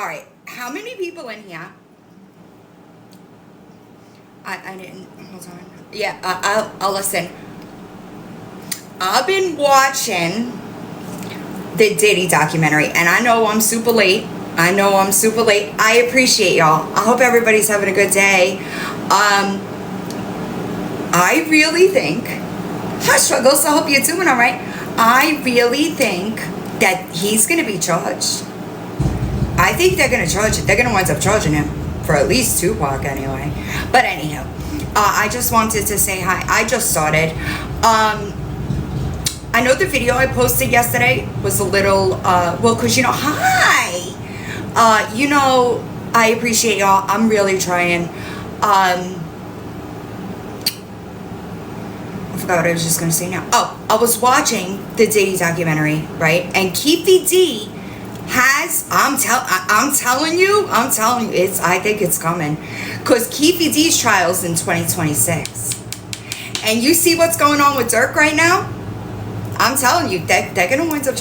All right, how many people in here? I didn't, hold on. Yeah, I'll listen. I've been watching the Diddy documentary, and I know I'm super late. I appreciate y'all. I hope everybody's having a good day. I really think, hi Struggles, I hope you're doing all right. I really think that he's going to be charged. I think they're going to charge it. They're going to wind up charging him for at least Tupac anyway. But anyhow, I just wanted to say hi. I just started. I know the video I posted yesterday was a little, well, because, hi. I appreciate y'all. I'm really trying. I forgot what I was just going to say now. Oh, I was watching the Diddy documentary, right? And Keefy D has, I'm telling you, I think it's coming. Because Keefy D's trial's in 2026. And you see what's going on with Dirk right now? I'm telling you, they're going to wind up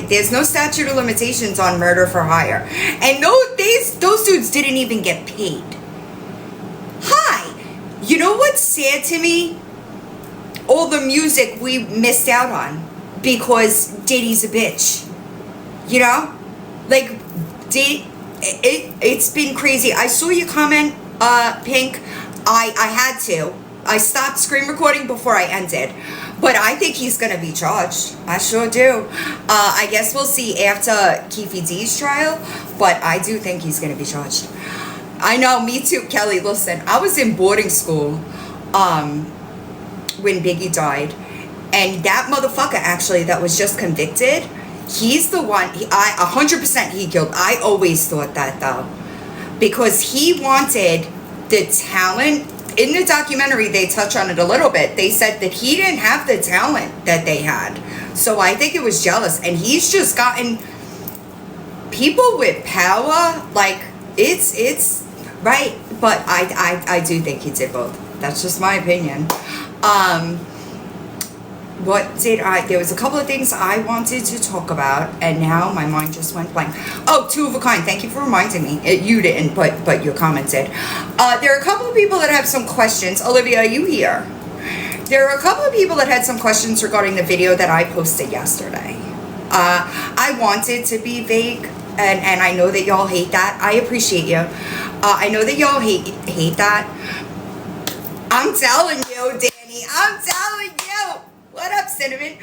there's no statute of limitations on murder for hire. And those dudes didn't even get paid. Hi. You know what's sad to me? All the music we missed out on because Diddy's a bitch. You know? Like, it's been crazy. I saw your comment, Pink. I had to. I stopped screen recording before I ended. But I think he's going to be charged. I sure do. I guess we'll see after Keefy D's trial. But I do think he's going to be charged. I know, me too, Kelly. Listen, I was in boarding school when Biggie died. And that motherfucker, actually, that was just convicted, he's the one, 100% he killed. I always thought that, though. Because he wanted the talent. In the documentary, they touch on it a little bit. They said that he didn't have the talent that they had. So I think it was jealous. And he's just gotten people with power. Like, it's right. But I do think he did both. That's just my opinion. There was a couple of things I wanted to talk about, and now my mind just went blank. Oh, two of a kind. Thank you for reminding me. You didn't, but your comment did. There are a couple of people that have some questions. Olivia, are you here? There are a couple of people that had some questions regarding the video that I posted yesterday. I wanted to be vague, and I know that y'all hate that. I appreciate you. I know that y'all hate that. I'm telling you, Danny. I'm telling you. What up, Cinnamon?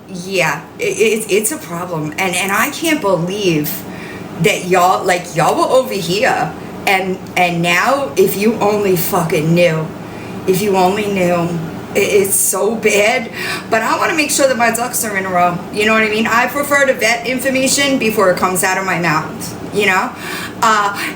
Yeah, it's a problem, and I can't believe that y'all were over here, and now if you only fucking knew, it's so bad. But I want to make sure that my ducks are in a row. You know what I mean? I prefer to vet information before it comes out of my mouth. You know?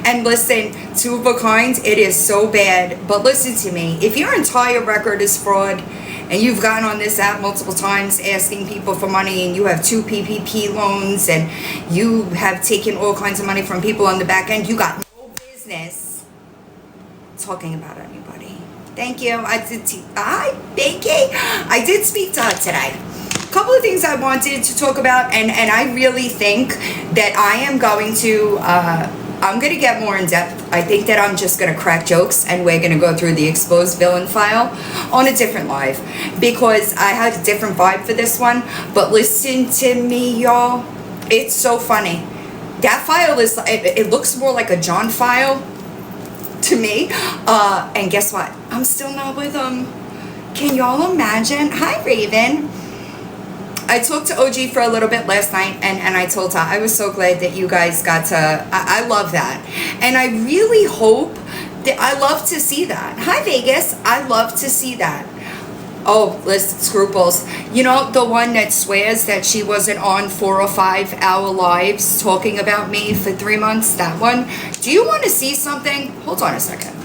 And listen, two of a kind, it is so bad. But listen to me. If your entire record is fraud, and you've gotten on this app multiple times asking people for money, and you have 2 PPP loans, and you have taken all kinds of money from people on the back end, you got no business talking about anybody. Thank you. I did speak to her today. Couple of things I wanted to talk about, and I really think that I am going to I'm going to get more in depth. I think that I'm just going to crack jokes, and we're going to go through the exposed villain file on a different live, because I had a different vibe for this one. But listen to me, y'all, it's so funny. That file is, it looks more like a John file to me, and guess what, I'm still not with him. Can y'all imagine? Hi, Raven. I talked to OG for a little bit last night, and I told her I was so glad that you guys got to, I love that. And I really hope that, I love to see that. Hi, Vegas. I love to see that. Oh, listen, Scruples. You know, the one that swears that she wasn't on 4 or 5 hour lives talking about me for 3 months, that one. Do you want to see something? Hold on a second.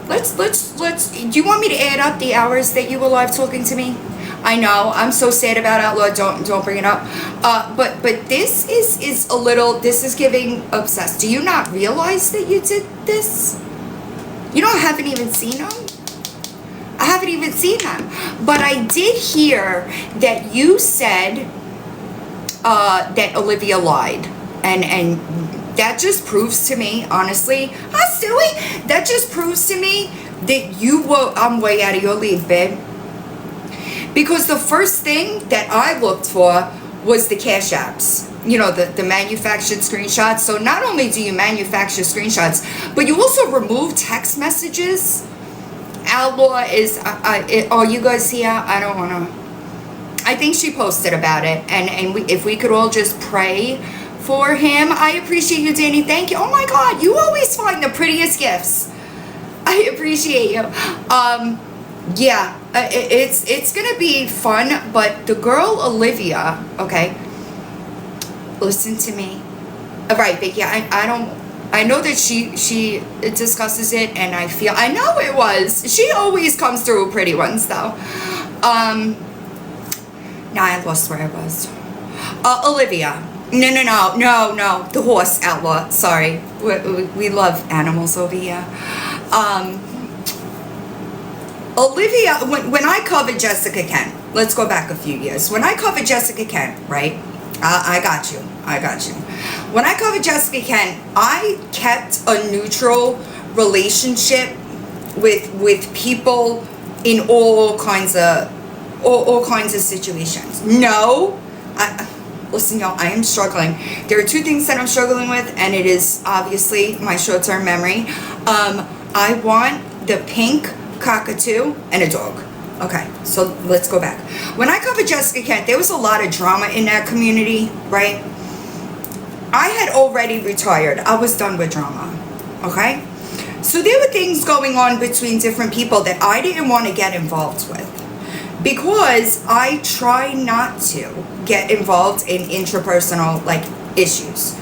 Let's, do you want me to add up the hours that you were live talking to me? I know, I'm so sad about Outlaw, don't bring it up. But this is a little, this is giving obsessed. Do you not realize that you did this? You don't, haven't even seen them? I haven't even seen them. But I did hear that you said that Olivia lied. And that just proves to me, honestly, hi Stewie, that just proves to me that I'm way out of your league, babe. Because the first thing that I looked for was the cash apps. You know, the manufactured screenshots. So not only do you manufacture screenshots, but you also remove text messages. Outlaw is, are you guys here? I don't want to. I think she posted about it. And if we could all just pray for him. I appreciate you, Danny. Thank you. Oh my God, you always find the prettiest gifts. I appreciate you. Yeah, it's gonna be fun. But the girl Olivia, okay, listen to me. All right, but yeah, I know that she discusses it, and I know it was. She always comes through with pretty ones, though. Now I lost where I was. Olivia. No. The horse, Outlaw. Sorry. We love animals over here. Olivia, when I covered Jessica Kent, let's go back a few years. When I covered Jessica Kent, right? I got you. When I covered Jessica Kent, I kept a neutral relationship with people in all kinds of situations. No, listen, y'all, I am struggling. There are two things that I'm struggling with, and it is obviously my short-term memory. I want the pink cockatoo and a dog. Okay, so let's go back. When I covered Jessica Kent, there was a lot of drama in that community, right? I had already retired. I was done with drama, okay? So there were things going on between different people that I didn't want to get involved with, because I try not to get involved in intrapersonal issues.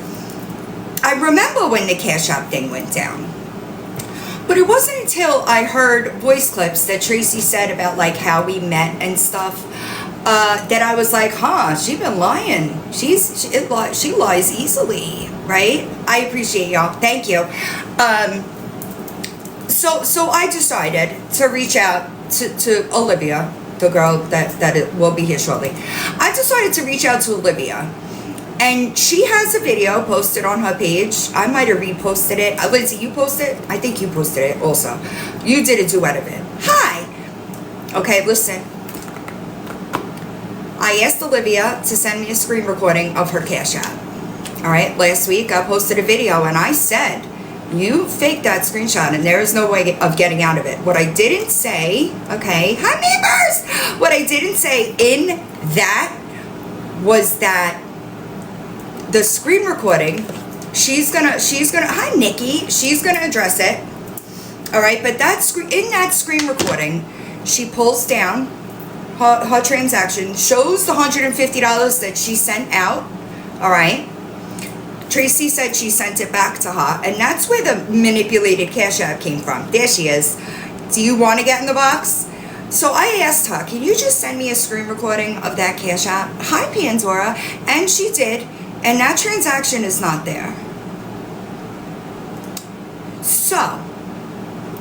I remember when the Cash App thing went down, but it wasn't until I heard voice clips that Traci said about how we met and stuff that I was like, she been lying. She lies easily, right? I appreciate y'all. Thank you. So I decided to reach out to Olivia, the girl that will be here shortly. I decided to reach out to Olivia, and she has a video posted on her page. I might have reposted it. Lindsay, you posted it? I think you posted it also. You did a duet of it. Hi. Okay, listen. I asked Olivia to send me a screen recording of her Cash App. All right, last week I posted a video and I said, you faked that screenshot and there is no way of getting out of it. What I didn't say, okay, hi neighbors! What I didn't say in that was that the screen recording, she's gonna, hi Nikki, she's gonna address it. All right, but in that screen recording, she pulls down her transaction, shows the $150 that she sent out. All right. Traci said she sent it back to her, and that's where the manipulated Cash App came from. There she is. Do you want to get in the box? So I asked her, can you just send me a screen recording of that Cash App? Hi, Pandora. And she did, and that transaction is not there. So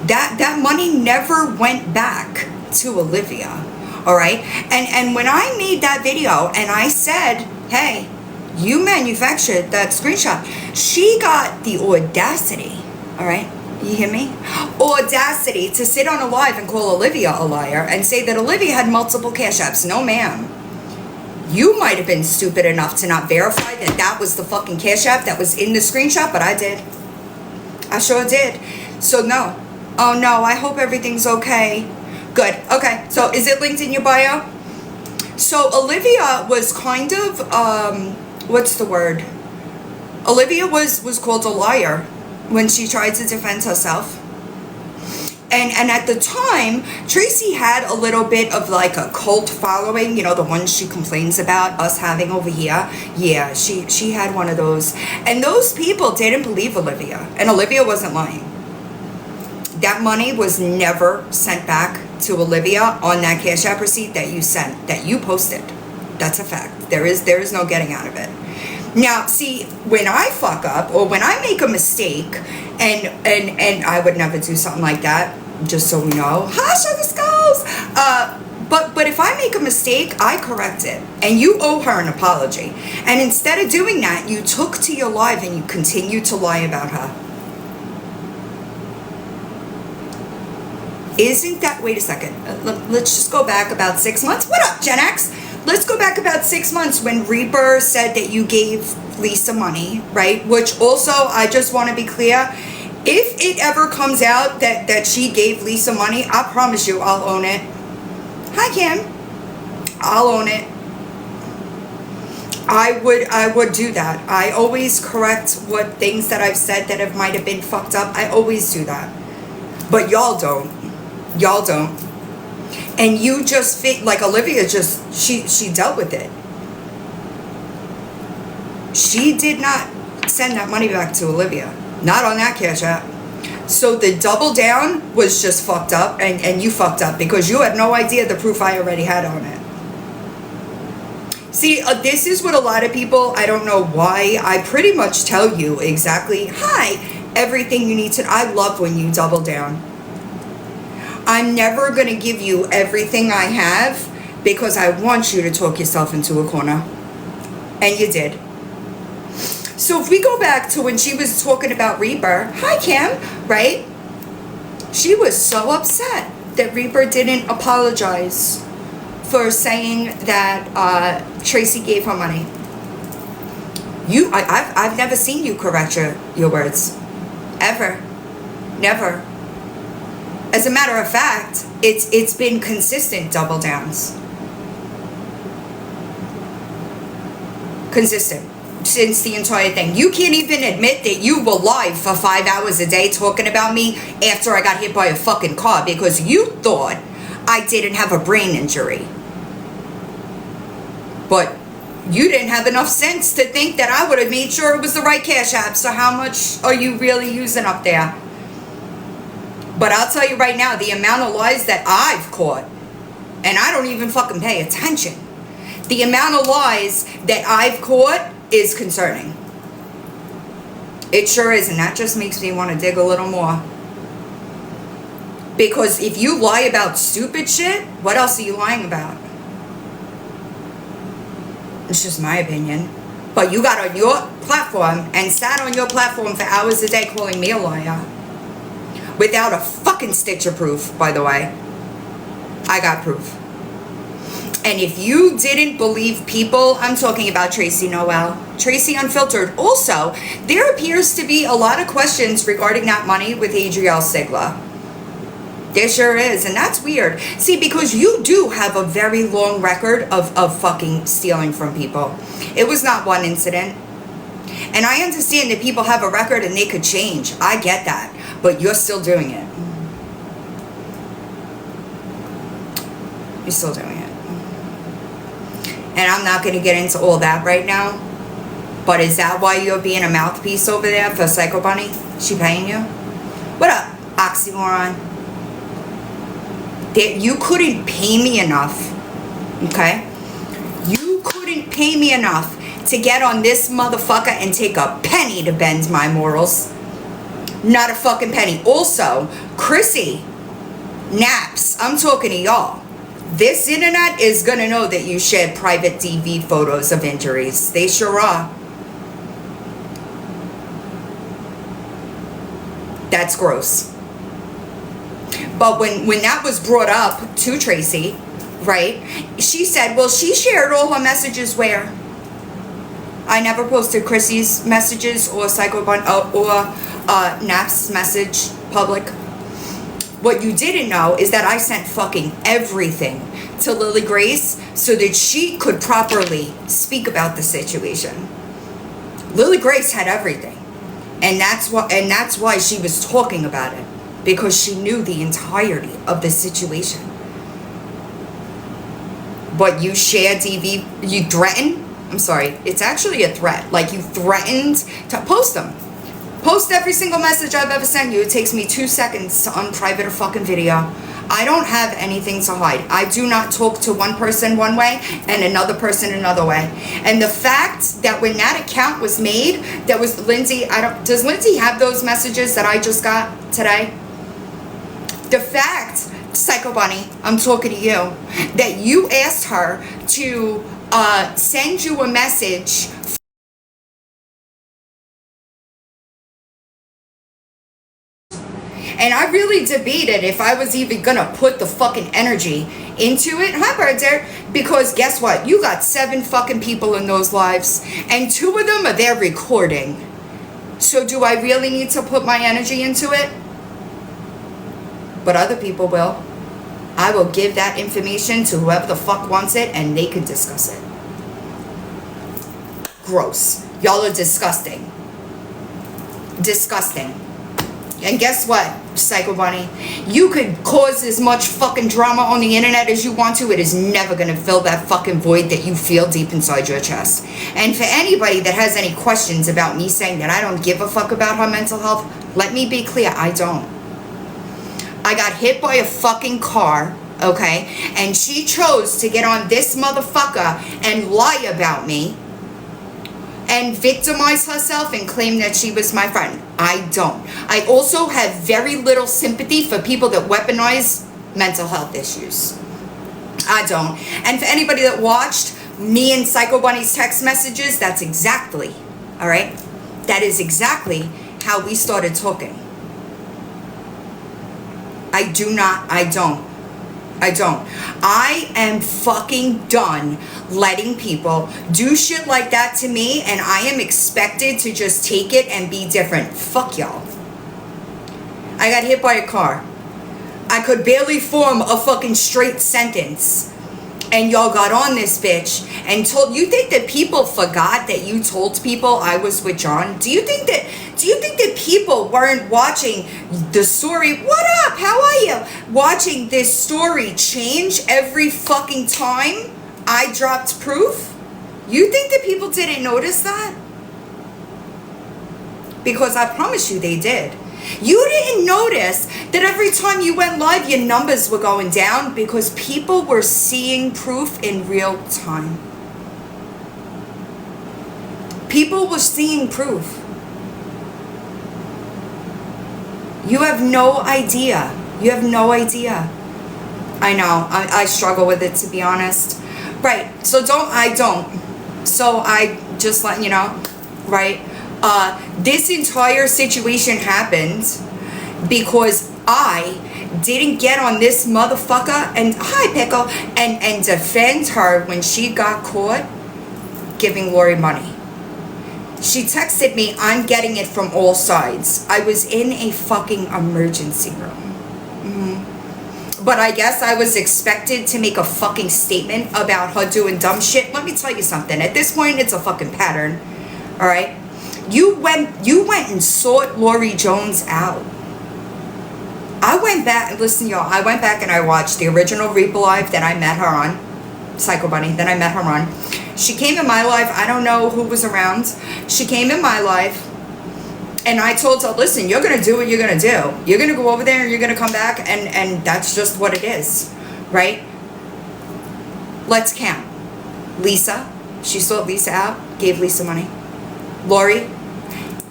that money never went back to Olivia. All right. And when I made that video and I said, hey, you manufactured that screenshot, she got the audacity, all right, you hear me? Audacity to sit on a live and call Olivia a liar and say that Olivia had multiple Cash Apps. No, ma'am. You might have been stupid enough to not verify that was the fucking Cash App that was in the screenshot, but I did. I sure did. So no. Oh no, I hope everything's okay. Good. Okay. So is it linked in your bio? So Olivia was kind of, what's the word? Olivia was called a liar when she tried to defend herself. And at the time, Traci had a little bit of a cult following, you know, the ones she complains about us having over here. Yeah, she had one of those. And those people didn't believe Olivia. And Olivia wasn't lying. That money was never sent back to Olivia on that Cash App receipt that you sent, that you posted. That's a fact. There is no getting out of it. Now, see, when I fuck up or when I make a mistake, and I would never do something like that, just so we know. Hi, Sugar Skulls! But if I make a mistake, I correct it. And you owe her an apology. And instead of doing that, you took to your live and you continued to lie about her. Isn't that, wait a second, let's just go back about 6 months. What up, Gen X? Let's go back about 6 months when Reaper said that you gave Lisa money, right? Which also, I just want to be clear, if it ever comes out that she gave Lisa money, I promise you I'll own it. Hi, Kim. I'll own it. I would do that. I always correct what things that I've said that might have been fucked up. I always do that. But y'all don't. Y'all don't. And you just fit, like Olivia just, she dealt with it. She did not send that money back to Olivia. Not on that Cash App. So the double down was just fucked up, and you fucked up because you had no idea the proof I already had on it. See, this is what a lot of people, I don't know why, I pretty much tell you exactly, hi, everything you need to, I love when you double down. I'm never going to give you everything I have because I want you to talk yourself into a corner. And you did. So if we go back to when she was talking about Reaper, hi Kim, right? She was so upset that Reaper didn't apologize for saying that Traci gave her money. I've never seen you correct your words. Ever. Never. As a matter of fact, it's been consistent double downs. Consistent. Since the entire thing. You can't even admit that you were live for 5 hours a day talking about me after I got hit by a fucking car because you thought I didn't have a brain injury. But you didn't have enough sense to think that I would have made sure it was the right Cash App. So how much are you really using up there? But I'll tell you right now, the amount of lies that I've caught, and I don't even fucking pay attention. The amount of lies that I've caught is concerning. It sure is, and that just makes me want to dig a little more. Because if you lie about stupid shit, what else are you lying about? It's just my opinion. But you got on your platform and sat on your platform for hours a day calling me a liar. Without a fucking stitch of proof, by the way. I got proof. And if you didn't believe people, I'm talking about Traci Noel, Traci Unfiltered. Also, there appears to be a lot of questions regarding that money with Adrielle Sigler. There sure is, and that's weird. See, because you do have a very long record of fucking stealing from people. It was not one incident. And I understand that people have a record and they could change. I get that. But you're still doing it. You're still doing it. And I'm not going to get into all that right now. But is that why you're being a mouthpiece over there for Psycho Bunny? She paying you? What up, oxymoron? That you couldn't pay me enough. Okay? You couldn't pay me enough to get on this motherfucker and take a penny to bend my morals. Not a fucking penny. Also, Chrissy, Naps, I'm talking to y'all. This internet is going to know that you shared private DV photos of injuries. They sure are. That's gross. But when that was brought up to Traci, right, she said, well, she shared all her messages where? I never posted Chrissy's messages or Nap's message public. What you didn't know is that I sent fucking everything to Lily Grace so that she could properly speak about the situation. Lily Grace had everything. And that's why she was talking about it. Because she knew the entirety of the situation. But you share DV, you threaten? I'm sorry, it's actually a threat. Like you threatened to post them. Post every single message I've ever sent you. It takes me 2 seconds to unprivate a fucking video. I don't have anything to hide. I do not talk to one person one way and another person another way. And the fact that when that account was made, that was Lindsay, does Lindsay have those messages that I just got today? The fact Psycho Bunny, I'm talking to you, that you asked her to send you a message. And I really debated if I was even gonna put the fucking energy into it. Hi, birds there. Because guess what? You got 7 fucking people in those lives, and 2 of them are there recording. So do I really need to put my energy into it? But other people will. I will give that information to whoever the fuck wants it, and they can discuss it. Gross. Y'all are disgusting. Disgusting. And guess what, Psycho Bunny? You could cause as much fucking drama on the internet as you want to. It is never going to fill that fucking void that you feel deep inside your chest. And for anybody that has any questions about me saying that I don't give a fuck about her mental health, let me be clear, I don't. I got hit by a fucking car, okay? And she chose to get on this motherfucker and lie about me and victimize herself and claim that she was my friend. I don't. I also have very little sympathy for people that weaponize mental health issues. I don't. And for anybody that watched me and Psycho Bunny's text messages, that's exactly, all right? That is exactly how we started talking. I don't. I am fucking done letting people do shit like that to me, and I am expected to just take it and be different. Fuck y'all. I got hit by a car. I could barely form a fucking straight sentence. And y'all got on this bitch and told, you think that people forgot that you told people I was with John? Do you think that people weren't watching the story? What up? How are you? Watching this story change every fucking time I dropped proof? You think that people didn't notice that? Because I promise you they did. You didn't notice that every time you went live, your numbers were going down because people were seeing proof in real time. People were seeing proof. You have no idea. You have no idea. I know. I struggle with it, to be honest. Right. So I don't. So I just let you know. Right. This entire situation happened because I didn't get on this motherfucker and hi Pickle and defend her when she got caught giving Lori money. She texted me, I'm getting it from all sides. I was in a fucking emergency room. But I guess I was expected to make a fucking statement about her doing dumb shit. Let me tell you something. At this point, it's a fucking pattern. All right? You went and sought Lori Jones out. I went back, listen y'all, I went back and I watched the original Reaper Live that I met her on, Psycho Bunny, that I met her on. She came in my live, I don't know who was around. She came in my live and I told her, listen, you're going to do what you're going to do. You're going to go over there and you're going to come back and that's just what it is, right? Let's count. Lisa, she sought Lisa out, gave Lisa money. Lori,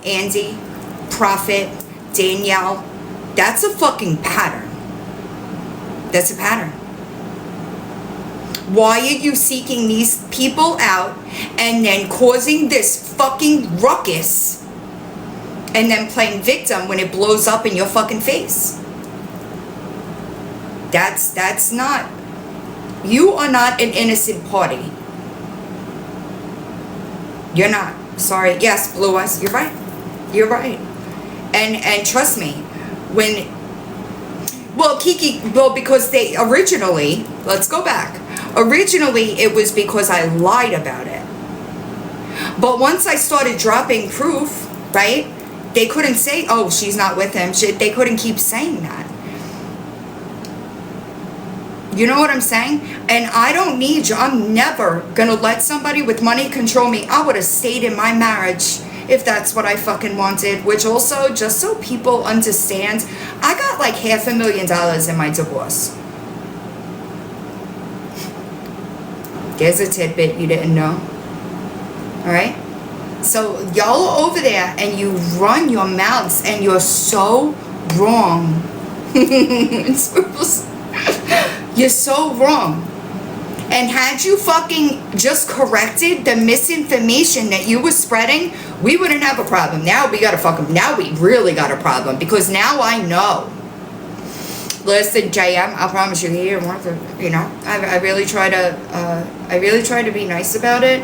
Andy, Prophet, Danielle. That's a fucking pattern. That's a pattern. Why are you seeking these people out and then causing this fucking ruckus and then playing victim when it blows up in your fucking face? That's not. You are not an innocent party. You're not. Sorry. Yes, Blue Eyes. You're right. You're right. And trust me, because they originally, let's go back. Originally, it was because I lied about it. But once I started dropping proof, right, they couldn't say, oh, she's not with him. They couldn't keep saying that. You know what I'm saying? And I don't need you. I'm never going to let somebody with money control me. I would have stayed in my marriage if that's what I fucking wanted. Which also, just so people understand, I got like $500,000 in my divorce. There's a tidbit you didn't know. Alright? So y'all are over there and you run your mouths and you're so wrong. You're so wrong. And had you fucking just corrected the misinformation that you were spreading, we wouldn't have a problem. Now we really got a problem, because now I know. Listen, JM, I promise you, I really try to be nice about it.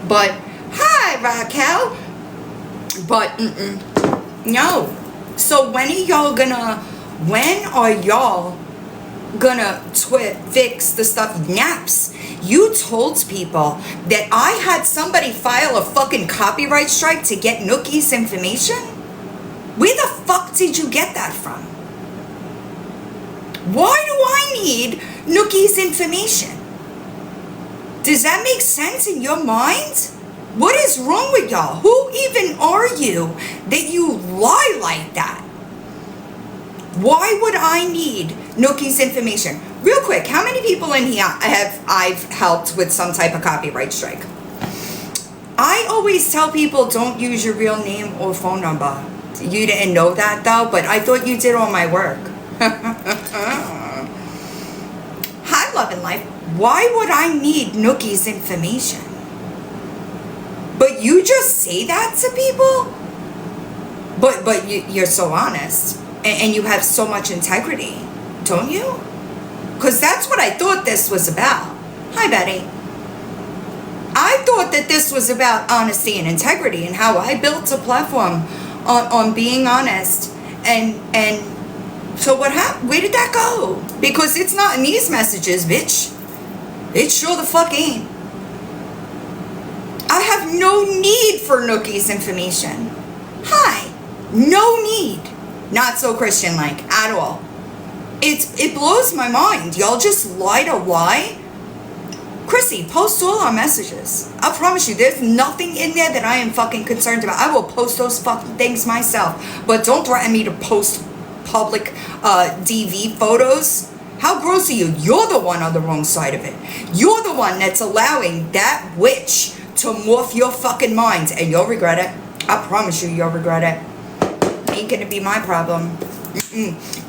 But hi, Raquel. But no. So when are y'all gonna fix the stuff? Naps, you told people that I had somebody file a fucking copyright strike to get Nookie's information. Where the fuck did you get that from? Why do I need Nookie's information? Does that make sense in your mind? What is wrong with y'all? Who even are you that you lie like that? Why would I need Nookie's information? Real quick, how many people in here I've helped with some type of copyright strike? I always tell people, don't use your real name or phone number. You didn't know that though, but I thought you did all my work. Hi, Love and Life. Why would I need Nookie's information? But you just say that to people? But you're so honest. And you have so much integrity, don't you? Because that's what I thought this was about. Hi, Betty. I thought that this was about honesty and integrity, and how I built a platform on being honest. And so what happened? Where did that go? Because it's not in these messages, bitch. It sure the fuck ain't. I have no need for Nookie's information. Hi. No need. Not so Christian-like at all. It blows my mind. Y'all just lie to lie. Chrissy, post all our messages. I promise you, there's nothing in there that I am fucking concerned about. I will post those fucking things myself. But don't threaten me to post public DV photos. How gross are you? You're the one on the wrong side of it. You're the one that's allowing that witch to morph your fucking mind. And you'll regret it. I promise you, you'll regret it. Ain't gonna be my problem.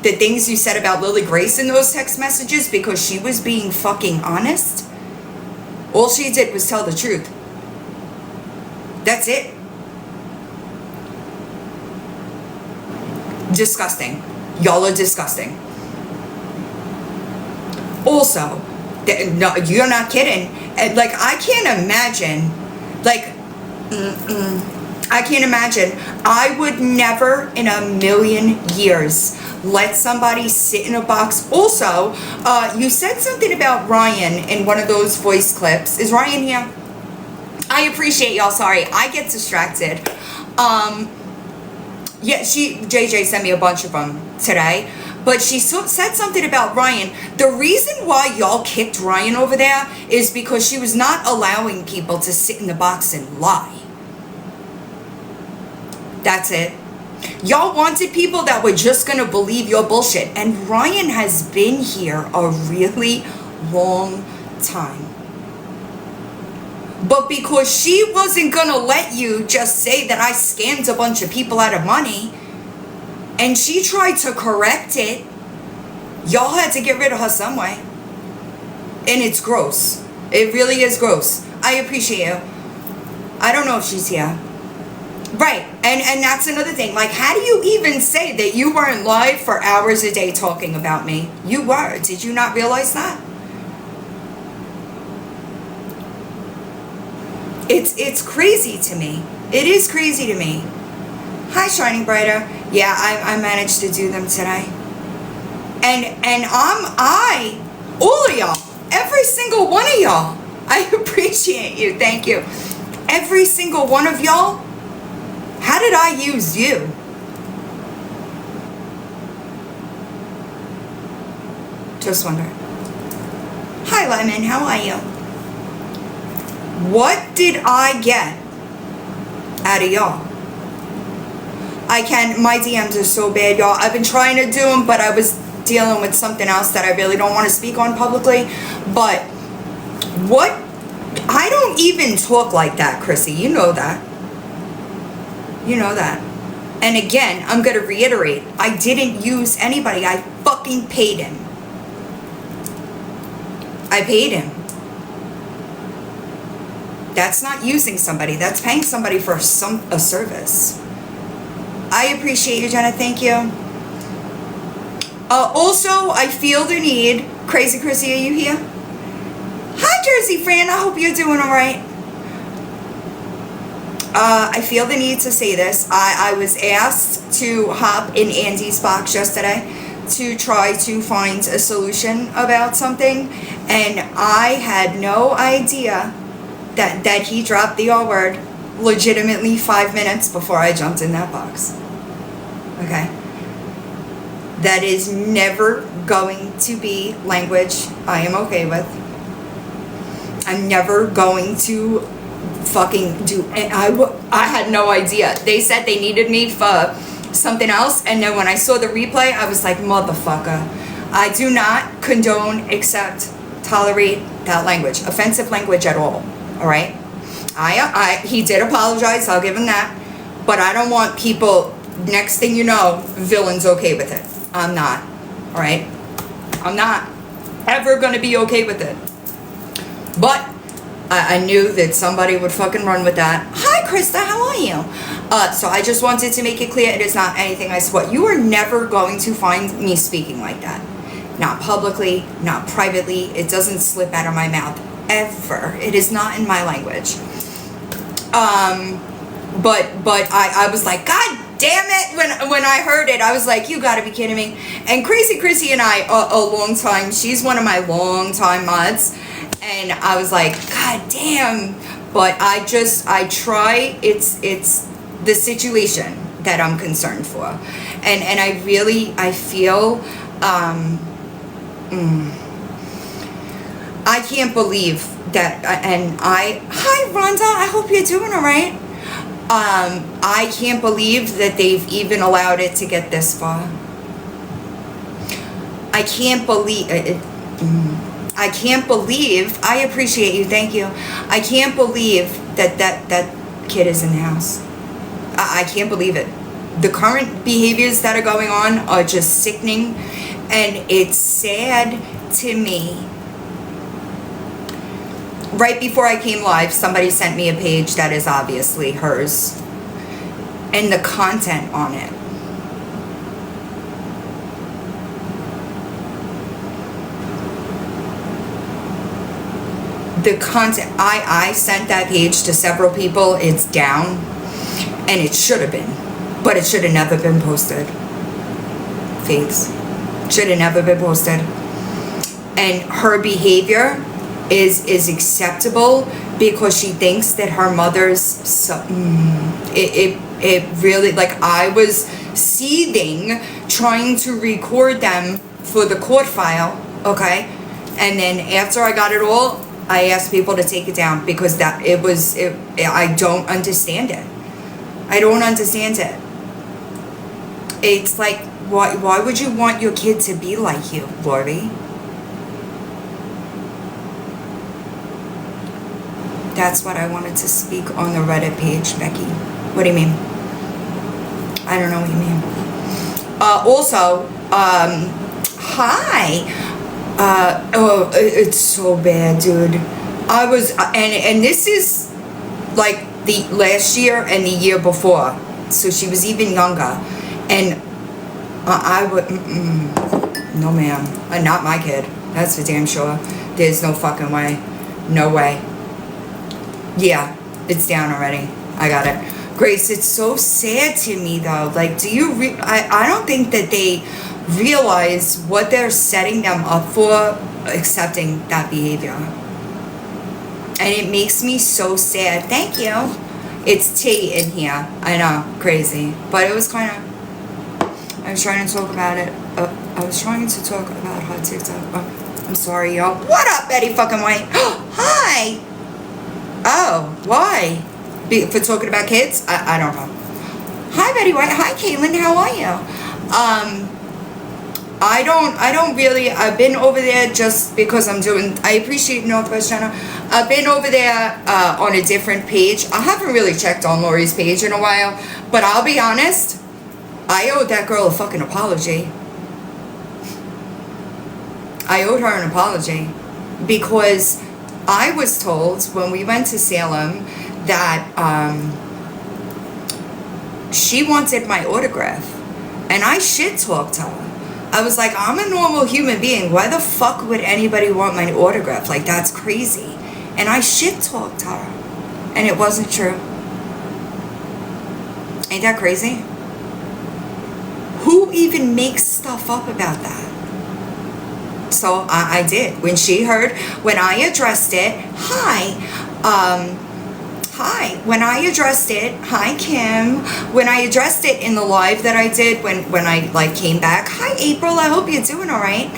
The things you said about Lily Grace in those text messages, because she was being fucking honest, all she did was tell the truth. That's it. Disgusting. Y'all are disgusting. Also, no, you're not kidding. Like, I can't imagine, like, I can't imagine. I would never in a million years let somebody sit in a box. Also, you said something about Ryan in one of those voice clips. Is Ryan here? I appreciate y'all. Sorry, I get distracted. Yeah, JJ sent me a bunch of them today. But she said something about Ryan. The reason why y'all kicked Ryan over there is because she was not allowing people to sit in the box and lie. That's it. Y'all wanted people that were just gonna believe your bullshit. And Ryan has been here a really long time. But because she wasn't gonna let you just say that I scammed a bunch of people out of money, and she tried to correct it, y'all had to get rid of her some way. And it's gross. It really is gross. I appreciate you. I don't know if she's here. Right, and that's another thing. Like, how do you even say that you weren't live for hours a day talking about me? You were. Did you not realize that? It's crazy to me. It is crazy to me. Hi, Shining Brighter. Yeah, I managed to do them today. And all of y'all, every single one of y'all, I appreciate you. Thank you. Every single one of y'all. How did I use you? Just wondering. Hi, Lemon. How are you? What did I get out of y'all? My DMs are so bad, y'all. I've been trying to do them, but I was dealing with something else that I really don't want to speak on publicly. But what? I don't even talk like that, Chrissy. You know that. You know that. And again, I'm going to reiterate, I didn't use anybody. I fucking paid him. I paid him. That's not using somebody. That's paying somebody for a service. I appreciate you, Jenna. Thank you. Also, I feel the need. Crazy Chrissy, are you here? Hi, Jersey Fran. I hope you're doing all right. I feel the need to say this. I was asked to hop in Andy's box yesterday to try to find a solution about something, and I had no idea that he dropped the R word legitimately 5 minutes before I jumped in that box. Okay? That is never going to be language I am okay with. I'm never going to fucking do. And I had no idea. They said they needed me for something else, and then when I saw the replay, I was like, motherfucker, I do not condone, accept, tolerate that language, offensive language at all. All right? He did apologize. I'll give him that. But I don't want people, next thing you know, villains okay with it. I'm not. All right? I'm not ever going to be okay with it. But I knew that somebody would fucking run with that. Hi, Krista. How are you? So I just wanted to make it clear it is not anything I support. You are never going to find me speaking like that. Not publicly, not privately. It doesn't slip out of my mouth. Ever. It is not in my language. But I was like, God damn it, when I heard it, I was like, you gotta be kidding me. And Crazy Chrissy and I, a long time, she's one of my long time mods, and I was like, God damn. But I try, it's the situation that I'm concerned for. And I feel, I can't believe that, hi Rhonda, I hope you're doing all right. I can't believe that they've even allowed it to get this far. I can't believe it. I can't believe, I appreciate you, thank you. I can't believe that kid is in the house. I can't believe it. The current behaviors that are going on are just sickening, and it's sad to me. Right before I came live, somebody sent me a page that is obviously hers, and the content on it. The content, I sent that page to several people. It's down, and it should have been, but it should have never been posted. Faiths. Should have never been posted. And her behavior is acceptable because she thinks that her mother's it really, like, I was seething trying to record them for the court file, okay, and then after I got it all, I asked people to take it down because that I don't understand it. I don't understand it. It's like, why would you want your kid to be like you, Lori? That's what I wanted to speak on the Reddit page, Becky. What do you mean? I don't know what you mean. Also, hi. Oh, it's so bad, dude. I was, and this is like the last year and the year before. So she was even younger. And I would, no ma'am. Not my kid. That's for damn sure. There's no fucking way. No way. Yeah, it's down already. I got it. Grace, it's so sad to me though. Like, do you I don't think that they realize what they're setting them up for accepting that behavior. And it makes me so sad. Thank you. It's tea in here. I know, crazy. But it was kind of, I was trying to talk about it. I was trying to talk about hot TikTok. Oh, I'm sorry, y'all. What up, Betty fucking White? Hi. Oh, why? For talking about kids? I don't know. Hi, Betty White. Hi, Caitlin. How are you? I don't really, I've been over there just because I appreciate Northwest Channel. I've been over there on a different page. I haven't really checked on Lori's page in a while, but I'll be honest, I owed that girl a fucking apology. I owed her an apology. because I was told when we went to Salem that she wanted my autograph, and I shit talked her. I was like, I'm a normal human being. Why the fuck would anybody want my autograph? Like, that's crazy. And I shit talked her, and it wasn't true. Ain't that crazy? Who even makes stuff up about that? So I did. When she heard, when I addressed it, hi, when I addressed it, hi Kim, when I addressed it in the live that I did, when I like came back, hi April, I hope you're doing all right.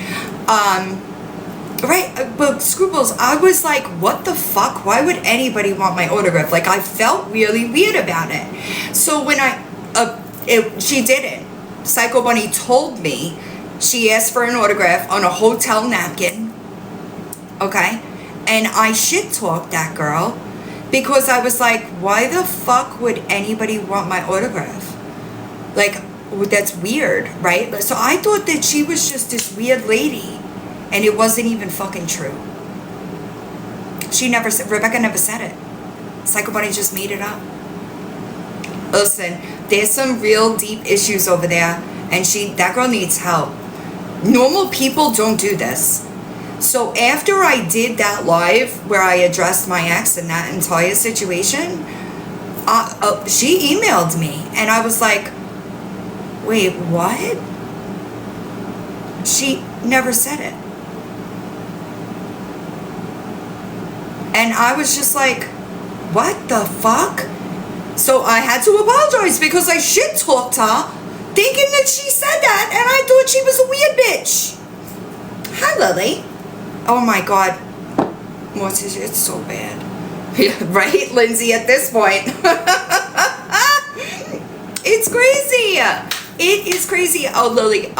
Right, but Scruples, I was like, what the fuck? Why would anybody want my autograph? Like, I felt really weird about it. So when she didn't. Psycho Bunny told me she asked for an autograph on a hotel napkin, okay? And I shit talked that girl because I was like, why the fuck would anybody want my autograph? Like, that's weird, right? So I thought that she was just this weird lady, and it wasn't even fucking true. Rebecca never said it. Psycho Bunny just made it up. Listen, there's some real deep issues over there, and that girl needs help. Normal people don't do this. So after I did that live where I addressed my ex and that entire situation, she emailed me, and I was like, wait, what? She never said it. And I was just like, what the fuck? So I had to apologize because I shit talked her, thinking that she said that, and I thought she was a weird bitch. Hi, Lily. Oh my God. It's so bad. Yeah, right, Lindsay, at this point. It's crazy. It is crazy. Oh, Lily,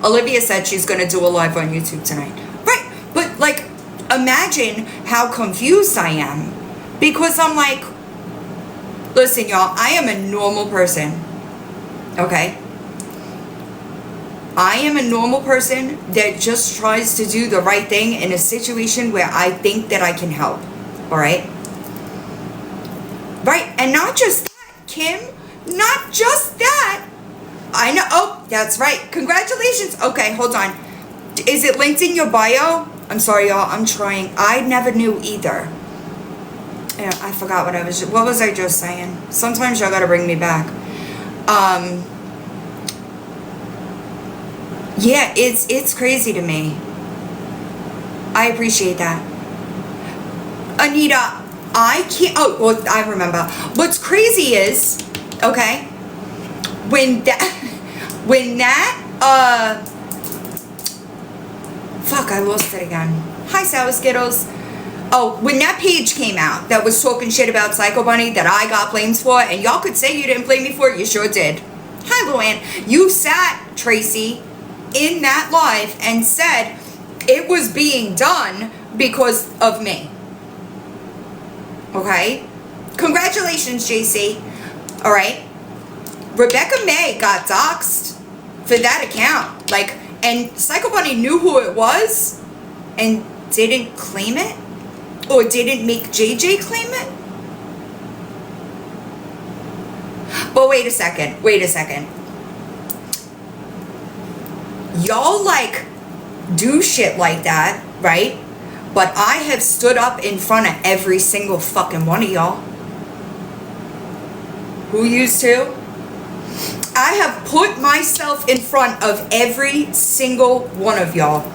Olivia said she's going to do a live on YouTube tonight. Right, but like, imagine how confused I am. Because I'm like, listen, y'all, I am a normal person, okay? I am a normal person that just tries to do the right thing in a situation where I think that I can help, all right? Right, and not just that, Kim, not just that. I know, oh, that's right, congratulations. Okay, hold on. Is it linked in your bio? I'm sorry, y'all, I'm trying. I never knew either. Yeah, I forgot what was I just saying? Sometimes y'all gotta bring me back. Yeah, it's crazy to me. I appreciate that. Anita, I can't, oh, well, I remember. What's crazy is, okay, when that, fuck, I lost it again. Hi, Sour Skittles. Oh, when that page came out that was talking shit about Psycho Bunny that I got blamed for, and y'all could say you didn't blame me for it, you sure did. Hi, Luann. You sat, Tracy, in that live and said it was being done because of me. Okay? Congratulations, JC. All right? Rebecca May got doxxed for that account. Like, and Psycho Bunny knew who it was and didn't claim it? Or didn't make JJ claim it? But wait a second. Y'all like do shit like that, right? But I have stood up in front of every single fucking one of y'all. Who used to? I have put myself in front of every single one of y'all.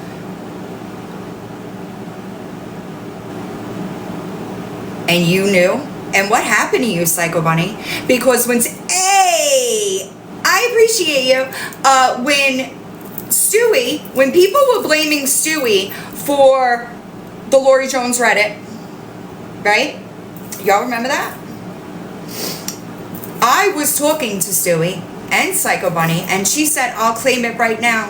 And you knew? And what happened to you, Psycho Bunny? Because hey, I appreciate you. When people were blaming Stewie for the Lori Jones Reddit, right? Y'all remember that? I was talking to Stewie and Psycho Bunny, and she said, I'll claim it right now.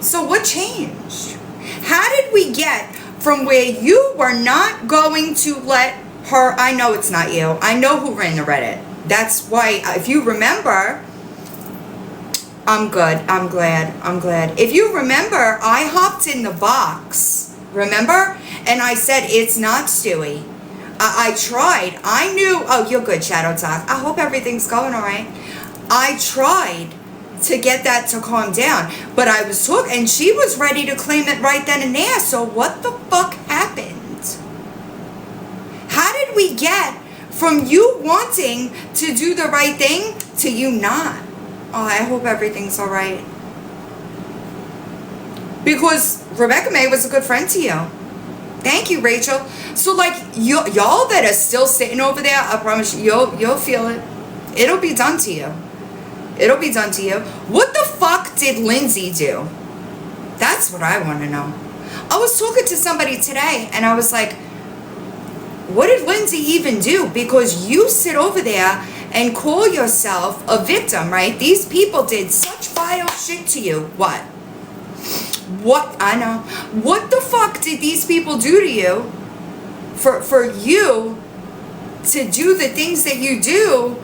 So what changed? How did we get from where you were not going to let her, I know it's not you, I know who ran the Reddit. That's why, if you remember, I'm good. I'm glad. I'm glad. If you remember, I hopped in the box. Remember? And I said, it's not Stewie. I tried. I knew. Oh, you're good, Shadow Talk. I hope everything's going all right. I tried to get that to calm down. But I was talking, and she was ready to claim it right then and there. So what the fuck happened? How did we get from you wanting to do the right thing to you not? Oh, I hope everything's all right. Because Rebecca May was a good friend to you. Thank you, Rachel. So, like, y'all that are still sitting over there, I promise you, you'll feel it. It'll be done to you. It'll be done to you. What the fuck did Lindsay do? That's what I want to know. I was talking to somebody today, and I was like, what did Lindsay even do? Because you sit over there and call yourself a victim, right? These people did such vile shit to you. What? What? I know. What the fuck did these people do to you for you to do the things that you do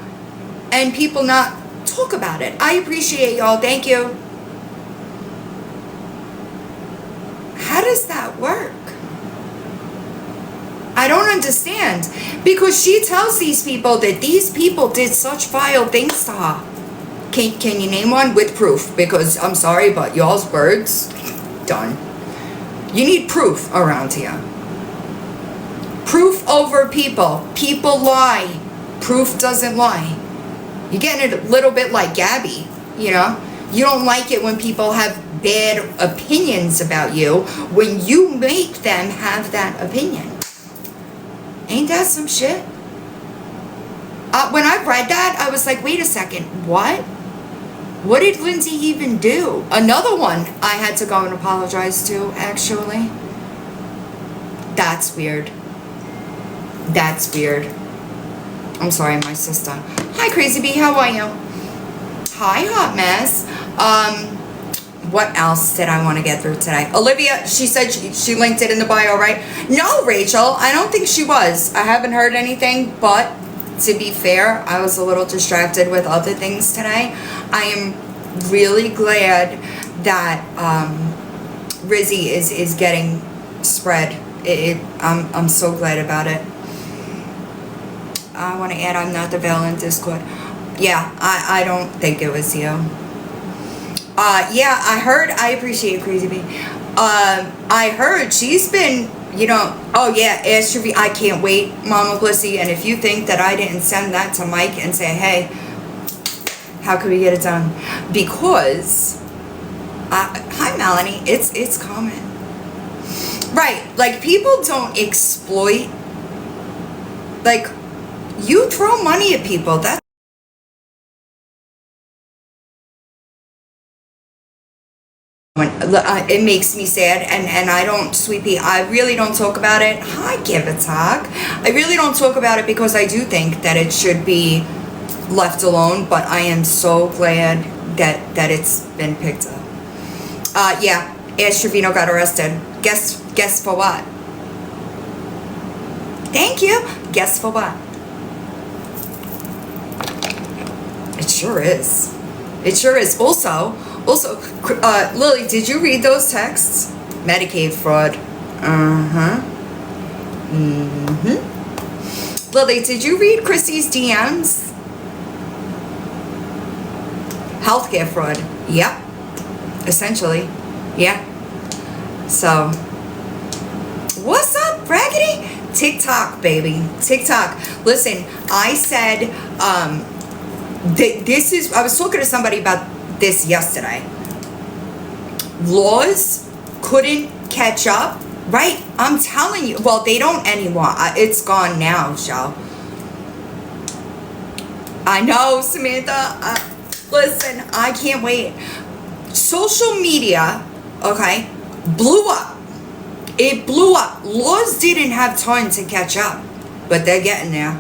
and people not talk about it? I appreciate y'all. Thank you. How does that work? I don't understand. Because she tells these people that these people did such vile things to her. Can you name one with proof? Because I'm sorry, but y'all's words, done. You need proof around here. Proof over people. People lie. Proof doesn't lie. You're getting it a little bit like Gabby, you know? You don't like it when people have bad opinions about you when you make them have that opinion. Ain't that some shit? When I read that, I was like, wait a second, what? What did Lindsay even do? Another one I had to go and apologize to, actually. That's weird. That's weird. I'm sorry, my sister. Hi, Crazy Bee, how are you? Hi, Hot Mess. What else did I want to get through today? Olivia, she said she linked it in the bio, right? No, Rachel, I don't think she was. I haven't heard anything, but to be fair, I was a little distracted with other things today. I am really glad that Rizzy is getting spread. I'm so glad about it. I want to add, I'm not the Valiant Discord. Yeah, I don't think it was you. Yeah, I heard, I appreciate Crazy Bee. I heard she's been, you know, oh yeah, Astrovie, I can't wait, Mama Pussy. And if you think that I didn't send that to Mike and say, hey, how can we get it done? Because, hi Melanie, it's common. Right, like people don't exploit, like you throw money at people, that's it makes me sad, and I don't, sweetie, I really don't talk about it. Hi, Give a Talk. I really don't talk about it because I do think that it should be left alone, but I am so glad that it's been picked up. Yeah, Ash Trevino got arrested. Guess for what? Thank you. Guess for what? It sure is. It sure is. Also, Lily, did you read those texts? Medicaid fraud. Lily, did you read Chrissy's DMs? Healthcare fraud. Yep. Essentially. Yeah. So, what's up, Raggedy? TikTok, baby. TikTok. Listen, I said, this is, I was talking to somebody about this yesterday. Laws couldn't catch up, right? I'm telling you. Well, they don't anymore. It's gone now, Shell. I know, Samantha. Listen, I can't wait. Social media, okay, blew up. It blew up. Laws didn't have time to catch up, but they're getting there.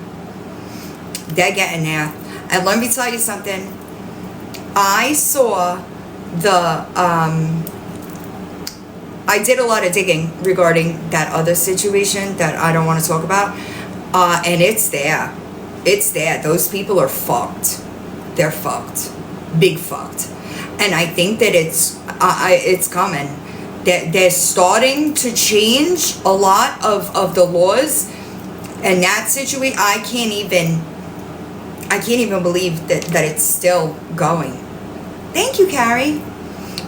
They're getting there. And let me tell you something. I saw the, I did a lot of digging regarding that other situation that I don't want to talk about. And it's there. It's there. Those people are fucked. They're fucked. Big fucked. And I think that it's coming. They're starting to change a lot of the laws, and that situation, I can't even believe that it's still going. Thank you, Carrie.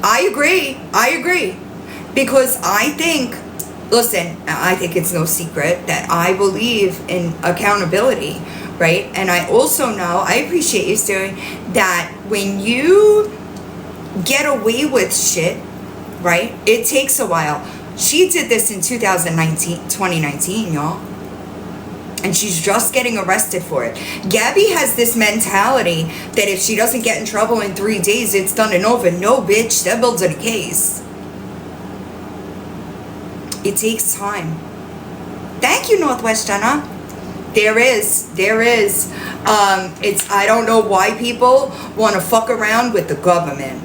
I agree. Because I think, listen, I think it's no secret that I believe in accountability, right? And I also know, I appreciate you, Stu, that when you get away with shit, right, it takes a while. She did this in 2019, y'all. And she's just getting arrested for it. Gabby has this mentality that if she doesn't get in trouble in 3 days, it's done and over. No, bitch, that builds a case. It takes time. Thank you, Northwest Jenna. There is. I don't know why people want to fuck around with the government.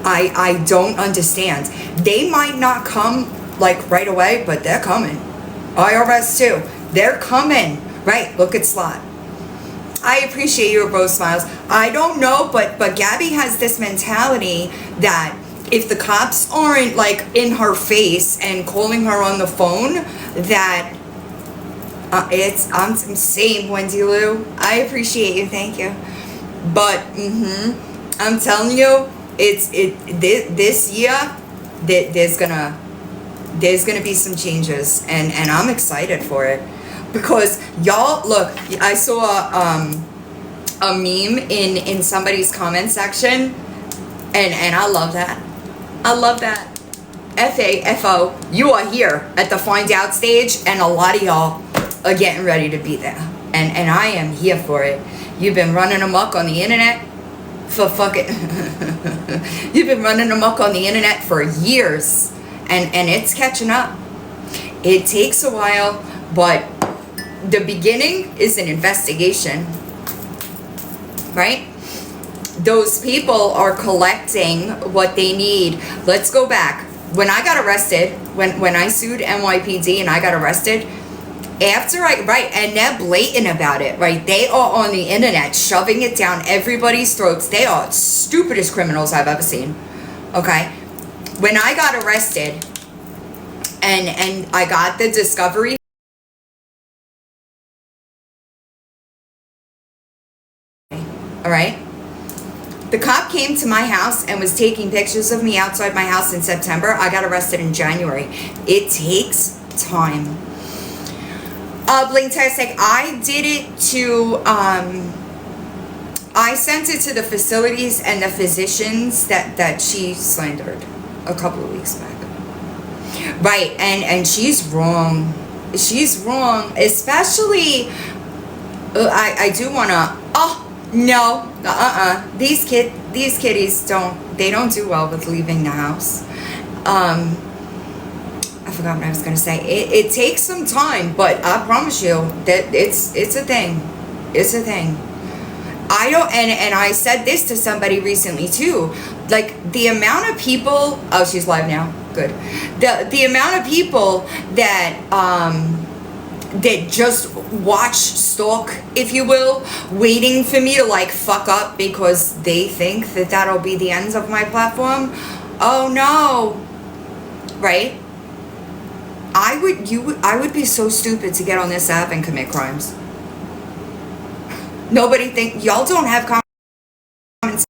I don't understand. They might not come like right away, but they're coming. IRS too. They're coming. Right, look at Slot. I appreciate your bro smiles. I don't know, but Gabby has this mentality that if the cops aren't like in her face and calling her on the phone, that I'm same, Wendy Lou. I appreciate you, thank you. But I'm telling you, this year there's gonna be some changes, and I'm excited for it, because y'all look. I saw a meme in somebody's comment section, and I love that. I love that. FAFO, you are here at the find out stage, and a lot of y'all are getting ready to be there, and I am here for it. You've been running amok on the internet for fucking you've been running amok on the internet for years, and it's catching up. It takes a while, but the beginning is an investigation, right? Those people are collecting what they need. Let's go back. When I got arrested, when I sued NYPD and I got arrested, and they're blatant about it, right? They are on the internet shoving it down everybody's throats. They are stupidest criminals I've ever seen, okay? When I got arrested and I got the discovery, all right? The cop came to my house and was taking pictures of me outside my house in September. I got arrested in January. It takes time. Blinktastic, I did it to, I sent it to the facilities and the physicians that she slandered a couple of weeks back. Right, and she's wrong. She's wrong, especially, I do want to, no, these kiddies don't do well with leaving the house. I forgot what I was gonna say. It takes some time, but I promise you that it's a thing. It's a thing. I don't, and I said this to somebody recently too. Like the amount of people. Oh, she's live now. Good. The amount of people that that just watch, stalk, if you will, waiting for me to like fuck up because they think that that'll be the end of my platform. Oh no. Right? I would be so stupid to get on this app and commit crimes. Nobody think y'all don't have common sense.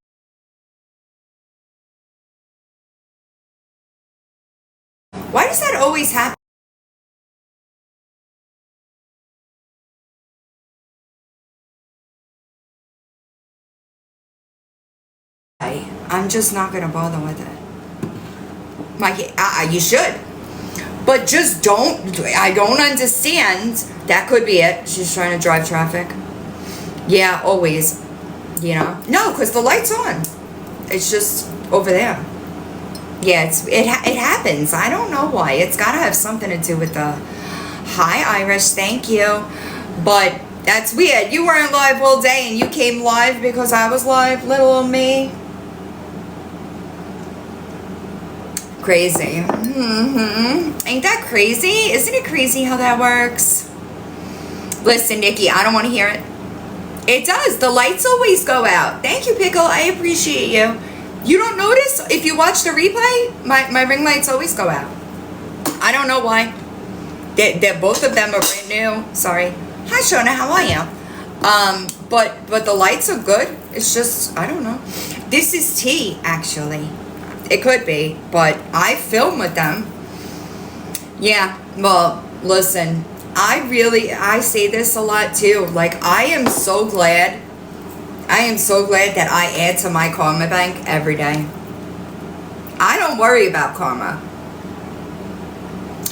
Why does that always happen? I'm just not gonna bother with it. You should. But just don't, I don't understand. That could be it. She's trying to drive traffic. Yeah, always. You know? No, because the light's on. It's just over there. Yeah, it happens. I don't know why. It's got to have something to do with the... Hi, Irish. Thank you. But that's weird. You weren't live all day and you came live because I was live. Little old me. Crazy. Ain't that crazy? Isn't it crazy how that works? Listen, Nikki, I don't want to hear it. It does. The lights always go out. Thank you, Pickle. I appreciate you. You don't notice? If you watch the replay, my ring lights always go out. I don't know why. They're both of them are brand new. Sorry. Hi, Shona. How are you? But the lights are good. It's just, I don't know. This is tea, actually. It could be, but I film with them. Yeah, well, listen, I say this a lot too. Like, I am so glad that I add to my karma bank every day. I don't worry about karma.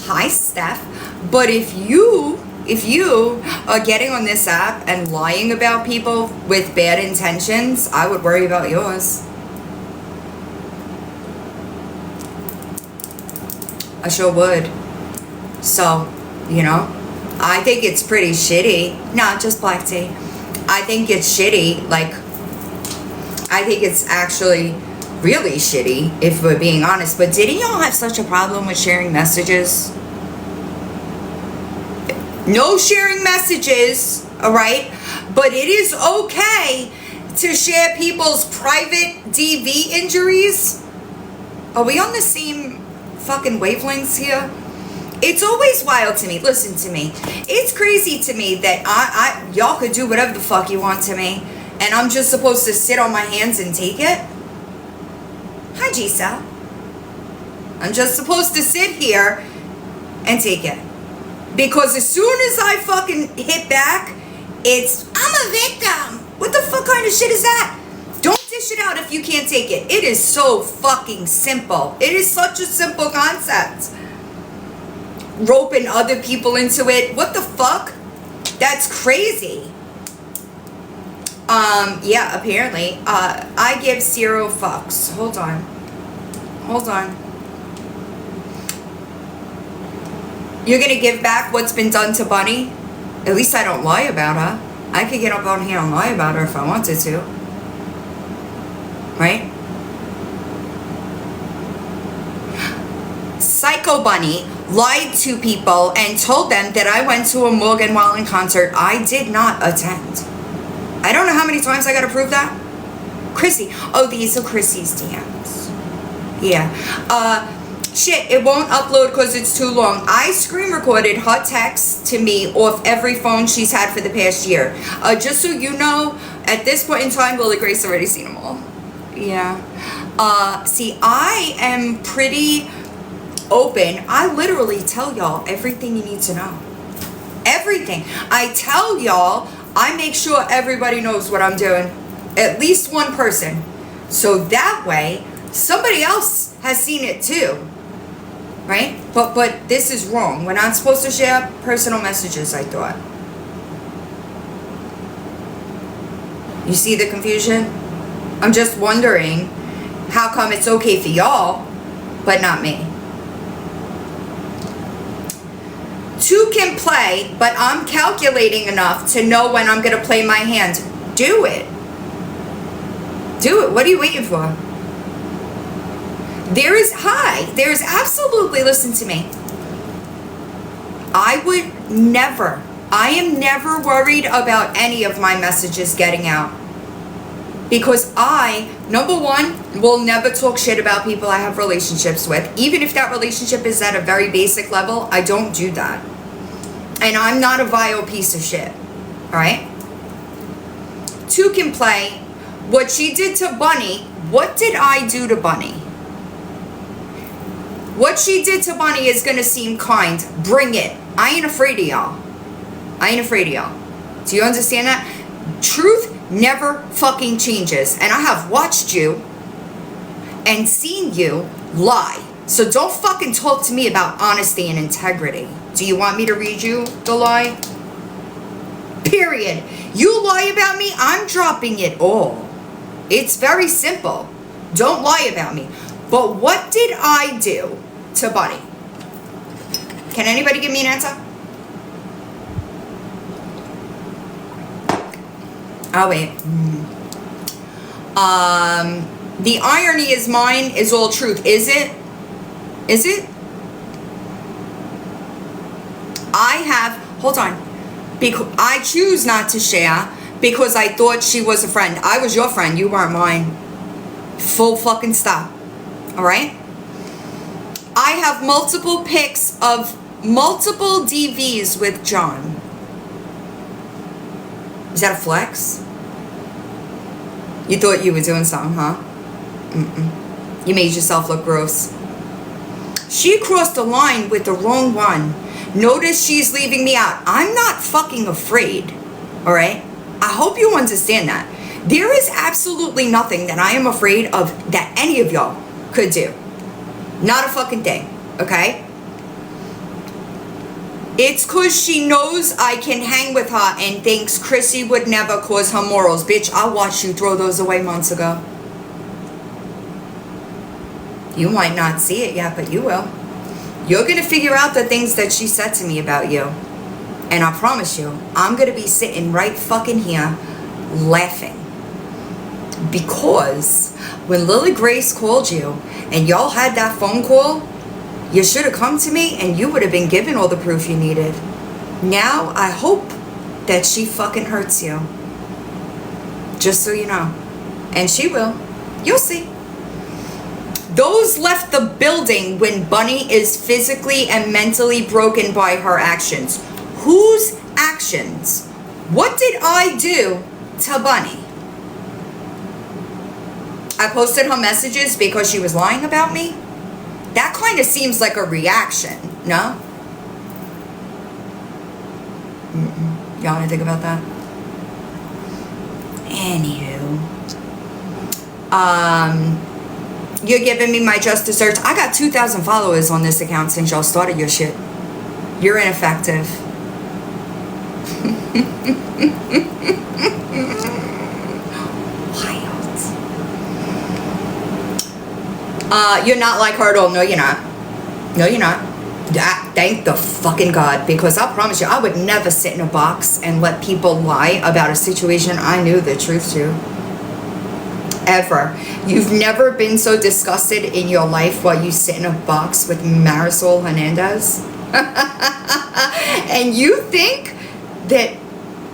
Hi, Steph. But if you are getting on this app and lying about people with bad intentions, I would worry about yours. I sure would. So, you know, I think it's pretty shitty. Not just black tea. I think it's shitty. Like, I think it's actually really shitty, if we're being honest. But didn't y'all have such a problem with sharing messages? No sharing messages, all right? But it is okay to share people's private DV injuries. Are we on the same fucking wavelengths here? It's always wild to me. Listen to me. It's crazy to me that y'all could do whatever the fuck you want to me, and I'm just supposed to sit on my hands and take it? Hi, Gisa. I'm just supposed to sit here and take it. Because as soon as I fucking hit back, it's, I'm a victim. What the fuck kind of shit is that? Don't dish it out if you can't take it. It is so fucking simple. It is such a simple concept. Roping other people into it. What the fuck? That's crazy. Yeah, apparently. I give 0 fucks. Hold on. You're gonna give back what's been done to Bunny? At least I don't lie about her. I could get up on here and lie about her if I wanted to. Right? Psycho Bunny lied to people and told them that I went to a Morgan Wallen concert I did not attend. I don't know how many times I gotta prove that. Chrissy. Oh, these are Chrissy's DMs. Yeah. Shit, it won't upload because it's too long. I screen recorded her text to me off every phone she's had for the past year. Just so you know, at this point in time, Lily Grace already seen them all. Yeah. See, I am pretty open. I literally tell y'all everything you need to know. Everything. I tell y'all, I make sure everybody knows what I'm doing. At least one person. So that way, somebody else has seen it too. Right? But this is wrong. We're not supposed to share personal messages, I thought. You see the confusion? I'm just wondering how come it's okay for y'all, but not me. 2 can play, but I'm calculating enough to know when I'm going to play my hand. Do it. Do it. What are you waiting for? There is absolutely, listen to me. I am never worried about any of my messages getting out. Because I, number one, will never talk shit about people I have relationships with. Even if that relationship is at a very basic level, I don't do that. And I'm not a vile piece of shit. Alright? 2 can play. What she did to Bunny, what did I do to Bunny? What she did to Bunny is going to seem kind. Bring it. I ain't afraid of y'all. Do you understand that? Truth never fucking changes. And I have watched you and seen you lie. So don't fucking talk to me about honesty and integrity. Do you want me to read you the lie? Period. You lie about me, I'm dropping it all. It's very simple. Don't lie about me. But what did I do to Bunny? Can anybody give me an answer? Oh, wait. The irony is mine is all truth. Is it? Is it? I have, hold on. I choose not to share because I thought she was a friend. I was your friend. You weren't mine. Full fucking stop. All right? I have multiple pics of multiple DVs with John. Is that a flex? You thought you were doing something, huh? You made yourself look gross. She crossed the line with the wrong one. Notice she's leaving me out. I'm not fucking afraid. All right? I hope you understand that. There is absolutely nothing that I am afraid of that any of y'all could do. Not a fucking thing. Okay? It's because she knows I can hang with her and thinks Chrissy would never cause her morals. Bitch, I watched you throw those away months ago. You might not see it yet, but you will. You're going to figure out the things that she said to me about you. And I promise you, I'm going to be sitting right fucking here laughing. Because when Lily Grace called you and y'all had that phone call, you should have come to me and you would have been given all the proof you needed. Now, I hope that she fucking hurts you. Just so you know. And she will. You'll see. Those left the building when Bunny is physically and mentally broken by her actions. Whose actions? What did I do to Bunny? I posted her messages because she was lying about me? That kind of seems like a reaction, no? Y'all want to think about that? Anywho. You're giving me my just desserts. I got 2,000 followers on this account since y'all started your shit. You're ineffective. You're not like her at all. No, you're not. No, you're not. Thank the fucking God. Because I promise you, I would never sit in a box and let people lie about a situation I knew the truth to. Ever. You've never been so disgusted in your life while you sit in a box with Marisol Hernandez? And you think that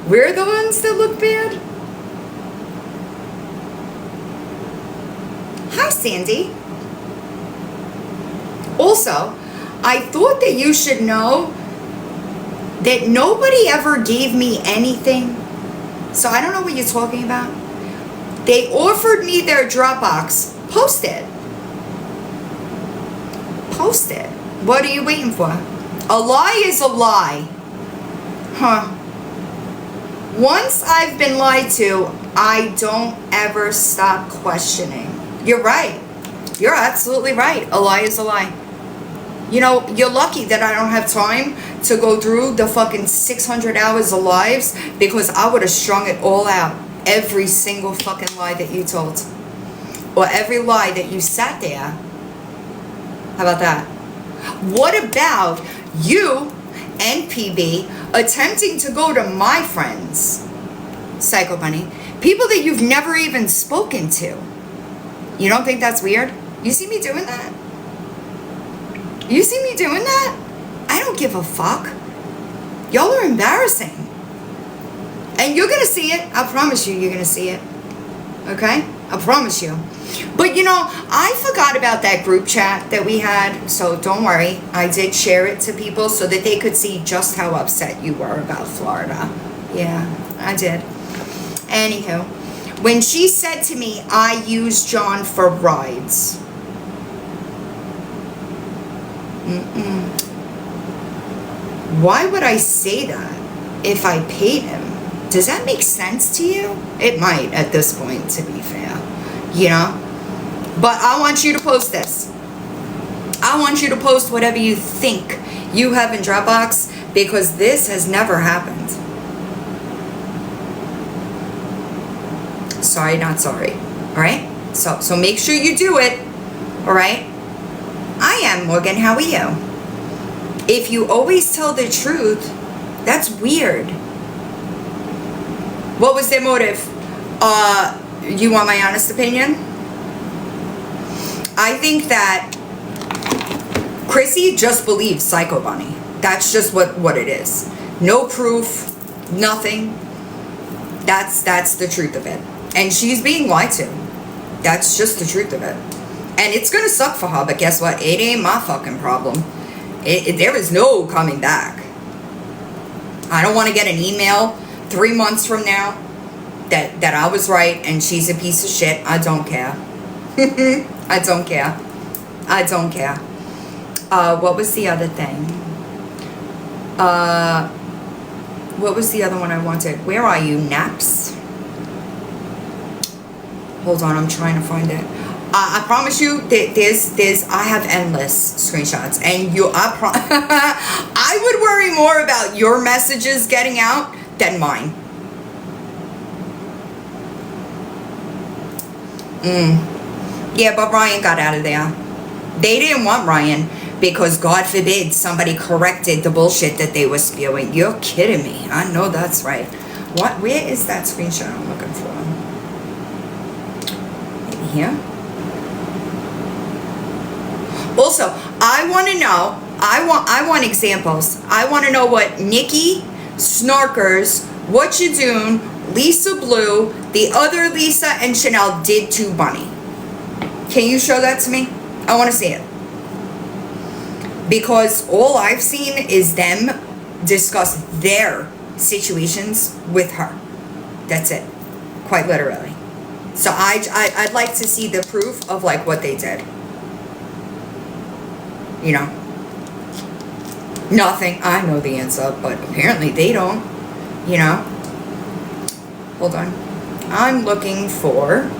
we're the ones that look bad? Hi, Sandy. Also, I thought that you should know that nobody ever gave me anything. So I don't know what you're talking about. They offered me their Dropbox. Post it. Post it. What are you waiting for? A lie is a lie. Huh. Once I've been lied to, I don't ever stop questioning. You're right. You're absolutely right. A lie is a lie. You know, you're lucky that I don't have time to go through the fucking 600 hours of lives, because I would have strung it all out. Every single fucking lie that you told. Or every lie that you sat there. How about that? What about you and PB attempting to go to my friends? Psycho Bunny. People that you've never even spoken to. You don't think that's weird? You see me doing that? You see me doing that? I don't give a fuck. Y'all are embarrassing. And you're going to see it. I promise you, you're going to see it. Okay? I promise you. But, you know, I forgot about that group chat that we had. So don't worry. I did share it to people so that they could see just how upset you were about Florida. Yeah, I did. Anywho, when she said to me, I use John for rides. Why would I say that if I paid him? Does that make sense to you? It might at this point, to be fair. You know? But I want you to post this. I want you to post whatever you think you have in Dropbox, because this has never happened. Sorry, not sorry. Alright? So make sure you do it. Alright? I am Morgan. How are you? If you always tell the truth, that's weird. What was their motive? You want my honest opinion? I think that Chrissy just believes Psycho Bunny. That's just what it is. No proof, nothing. That's the truth of it. And she's being lied to. That's just the truth of it. And it's gonna suck for her, but guess what? It ain't my fucking problem. There is no coming back. I don't want to get an email 3 months from now that I was right and she's a piece of shit. I don't care. I don't care. I don't care. What was the other thing? What was the other one I wanted? Where are you, Naps? Hold on, I'm trying to find it. I promise you, there's. I have endless screenshots, and I would worry more about your messages getting out than mine. Yeah, but Ryan got out of there. They didn't want Ryan because, God forbid, somebody corrected the bullshit that they were spewing. You're kidding me. I know that's right. What? Where is that screenshot I'm looking for? Maybe here? Also, I want to know, I want examples. I want to know what Nikki, Snarkers, What You Doing, Lisa Blue, the other Lisa, and Chanel did to Bunny. Can you show that to me? I want to see it. Because all I've seen is them discuss their situations with her. That's it. Quite literally. So I'd like to see the proof of like what they did. You know. Nothing. I know the answer, but apparently they don't. You know. Hold on. I'm looking for...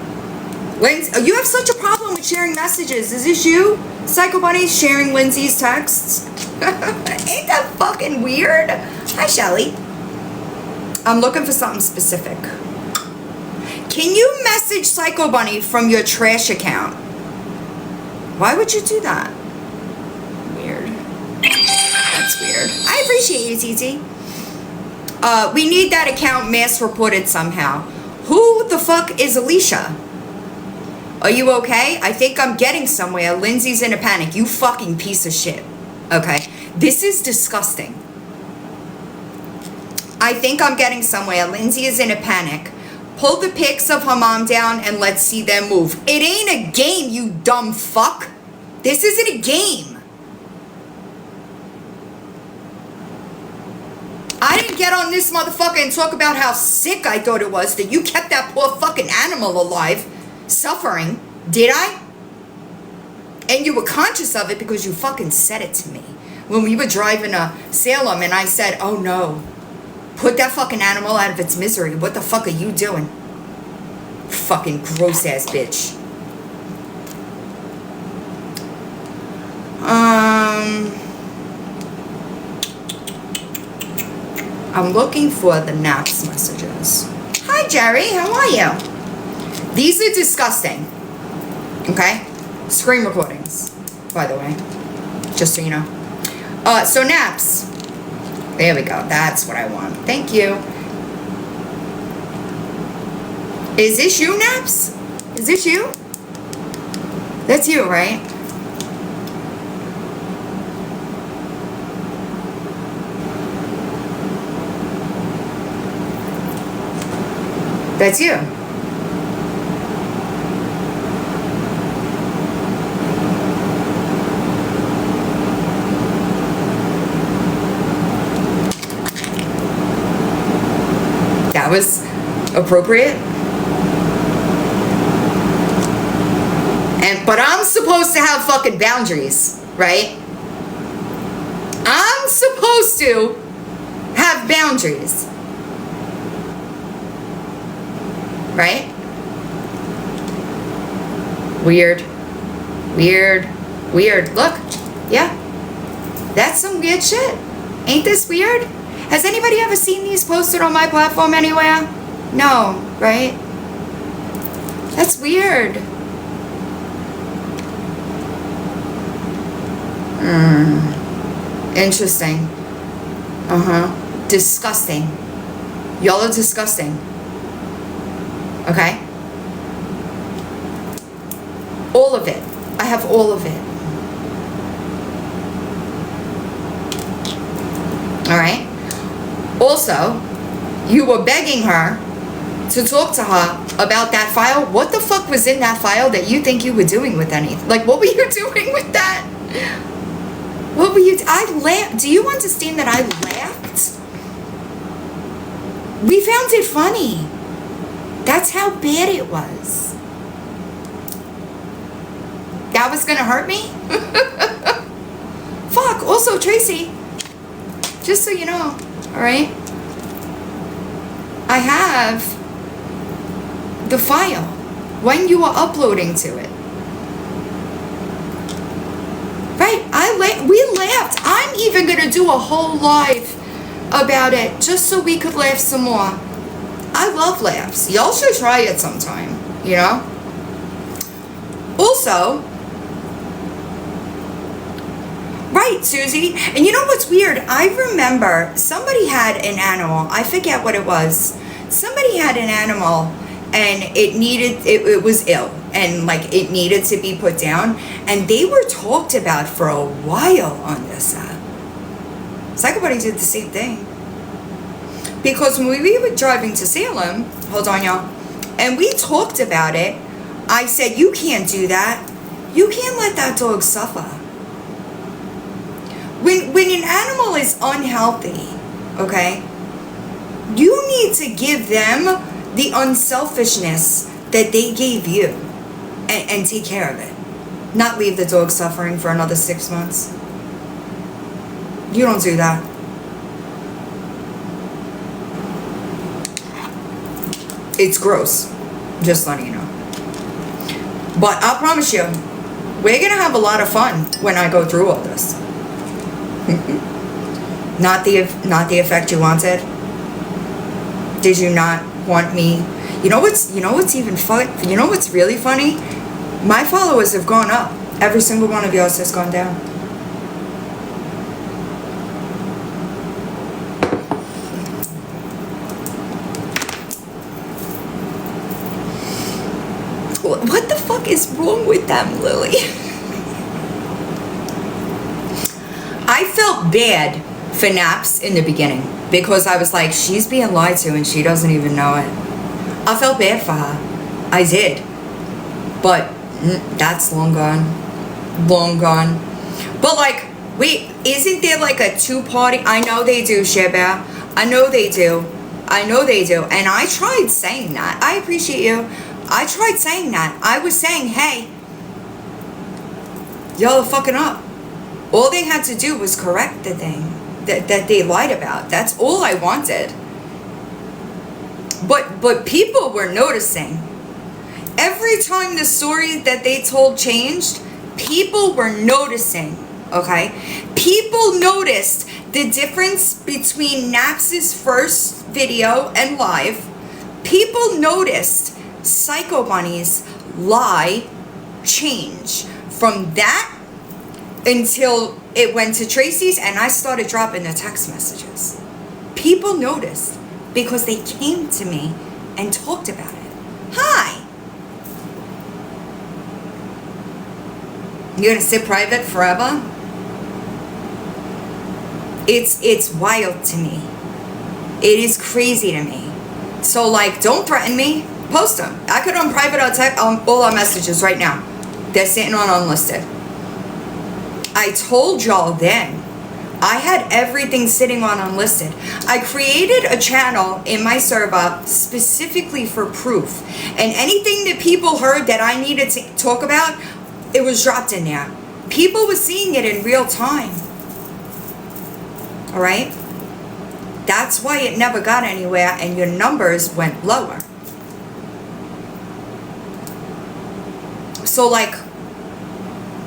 Lindsay, you have such a problem with sharing messages. Is this you? Psycho Bunny's sharing Lindsay's texts? Ain't that fucking weird? Hi, Shelly. I'm looking for something specific. Can you message Psycho Bunny from your trash account? Why would you do that? Weird. That's weird. I appreciate you, TT. We need that account mass reported somehow. Who the fuck is Alicia? Are you okay? I think I'm getting somewhere. Lindsay's in a panic. You fucking piece of shit. Okay? This is disgusting. I think I'm getting somewhere. Lindsay is in a panic. Pull the pics of her mom down and let's see them move. It ain't a game, you dumb fuck. This isn't a game. I didn't get on this motherfucker and talk about how sick I thought it was that you kept that poor fucking animal alive. Suffering, did I? And you were conscious of it because you fucking said it to me when we were driving to Salem, and I said, oh no, put that fucking animal out of its misery. What the fuck are you doing? Fucking gross ass bitch. I'm looking for the Naps messages. Hi Jerry, how are you? These are disgusting. Okay? Screen recordings, by the way. Just so you know. So Naps. There we go. That's what I want. Thank you. Is this you, Naps? Is this you? That's you, right? That's you. That was appropriate. But I'm supposed to have fucking boundaries, right? I'm supposed to have boundaries. Right? Weird. Weird. Weird. Look. Yeah. That's some weird shit. Ain't this weird? Has anybody ever seen these posted on my platform anywhere? No, right? That's weird. Interesting. Disgusting. Y'all are disgusting. Okay? All of it. I have all of it. Alright? Also, you were begging her to talk to her about that file. What the fuck was in that file that you think you were doing with anything? Like, what were you doing with that? What were you... I laughed. Do you understand that I laughed? We found it funny. That's how bad it was. That was gonna hurt me? Fuck. Also, Tracy, just so you know, alright? I have the file when you are uploading to it. Right? We laughed. I'm even gonna do a whole live about it just so we could laugh some more. I love laughs. Y'all should try it sometime, you know? Also, right, Susie, and you know what's weird? I remember somebody had an animal. I forget what it was. Somebody had an animal and it was ill and like it needed to be put down, and they were talked about for a while on this app. Psycho Buddy did the same thing. Because when we were driving to Salem, hold on y'all, and we talked about it, I said, you can't do that. You can't let that dog suffer. When an animal is unhealthy, okay, you need to give them the unselfishness that they gave you and take care of it. Not leave the dog suffering for another 6 months. You don't do that. It's gross. Just letting you know. But I promise you, we're going to have a lot of fun when I go through all this. Not the effect you wanted. Did you not want me? You know what's even fun? You know what's really funny? My followers have gone up. Every single one of yours has gone down. What the fuck is wrong with them, Lily? I felt bad for Naps in the beginning because I was like, she's being lied to and she doesn't even know it. I felt bad for her. I did. But that's long gone. Long gone. But like, wait, isn't there like a two-party? I know they do, Sheba. I know they do. I know they do. And I tried saying that. I appreciate you. I tried saying that. I was saying, hey, y'all are fucking up. All they had to do was correct the thing that they lied about. That's all I wanted. But people were noticing. Every time the story that they told changed, people were noticing, okay? People noticed the difference between Naps's first video and live. People noticed Psycho Bunny's lie change from that until it went to Tracy's and I started dropping the text messages. People noticed because they came to me and talked about it. Hi. You're gonna sit private forever? It's wild to me. It is crazy to me. So like, don't threaten me. Post them. I could unprivate all our messages right now. They're sitting on unlisted. I told y'all then. I had everything sitting on unlisted. I created a channel in my server specifically for proof. And anything that people heard that I needed to talk about, it was dropped in there. People were seeing it in real time. Alright? That's why it never got anywhere and your numbers went lower. So like,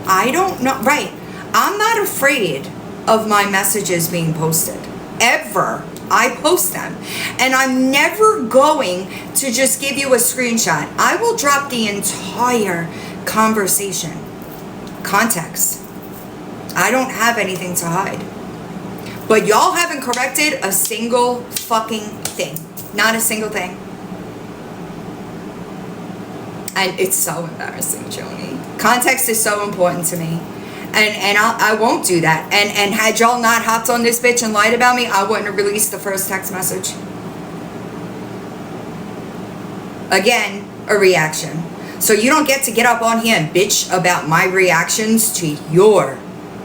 I don't know, right? I'm not afraid of my messages being posted. Ever. I post them. And I'm never going to just give you a screenshot. I will drop the entire conversation. Context. I don't have anything to hide. But y'all haven't corrected a single fucking thing. Not a single thing. And it's so embarrassing, Joni. Context is so important to me. And I won't do that. And had y'all not hopped on this bitch and lied about me, I wouldn't have released the first text message. Again, a reaction. So you don't get to get up on here and bitch about my reactions to your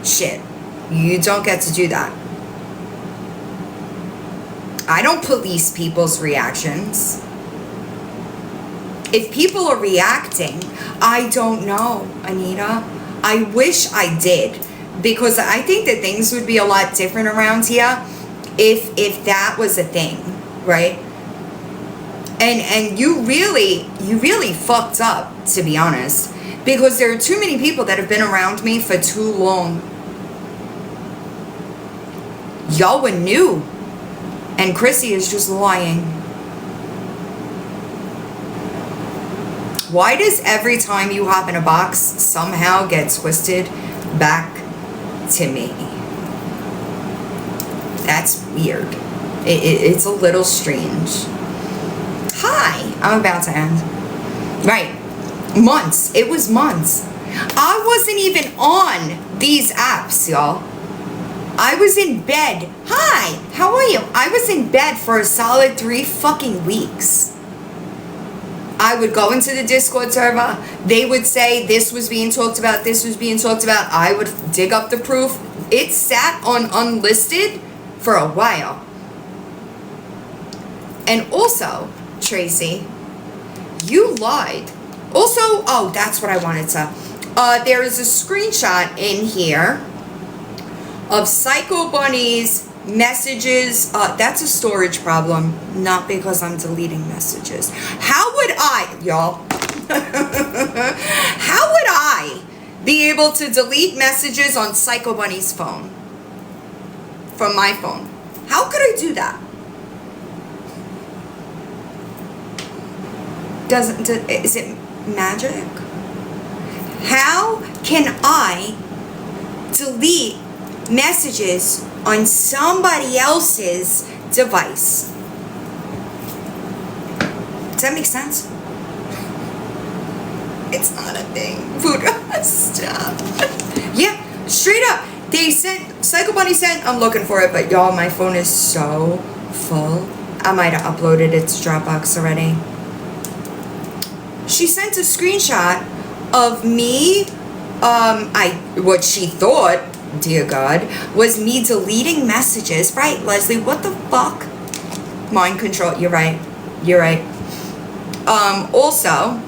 shit. You don't get to do that. I don't police people's reactions. If people are reacting, I don't know, Anita. I wish I did, because I think that things would be a lot different around here if that was a thing, right? And you really fucked up, to be honest, because there are too many people that have been around me for too long. Y'all were new, and Chrissy is just lying. Why does every time you hop in a box somehow get twisted back to me? That's weird. It's a little strange. Hi, I'm about to end. Right, months. It was months. I wasn't even on these apps, y'all. I was in bed. Hi, how are you? I was in bed for a solid 3 fucking weeks. I would go into the Discord server. They would say this was being talked about, this was being talked about. I would dig up the proof. It sat on unlisted for a while. And also, Traci, you lied. Also, oh, that's what I wanted to. There is a screenshot in here of Psycho Bunny's messages. That's a storage problem, not because I'm deleting messages. How would I, y'all? How would I be able to delete messages on Psycho Bunny's phone from my phone? How could I do that? Is it magic? How can I delete messages on somebody else's device? Does that make sense? It's not a thing. Food. Stop. Yeah, straight up. They sent, Psycho Bunny sent, I'm looking for it, but y'all, my phone is so full. I might have uploaded it to Dropbox already. She sent a screenshot of me, what she thought, dear God, was me deleting messages. Right, Leslie, what the fuck? Mind control, you're right. You're right. Also,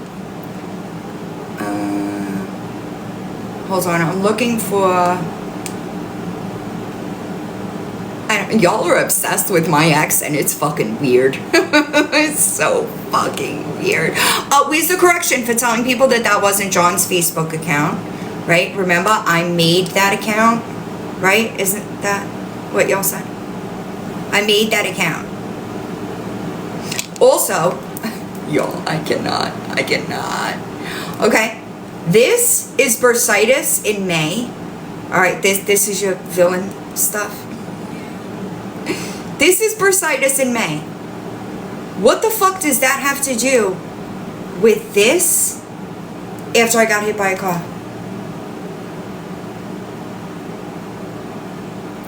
hold on, I'm looking for, y'all are obsessed with my ex, and it's fucking weird. It's so fucking weird. Where's the correction for telling people that that wasn't John's Facebook account, right? Remember, I made that account, right? Isn't that what y'all said? I made that account. Also, y'all, I cannot. Okay, this is bursitis in May. All right, this is your villain stuff. This is bursitis in May. What the fuck does that have to do with this after I got hit by a car?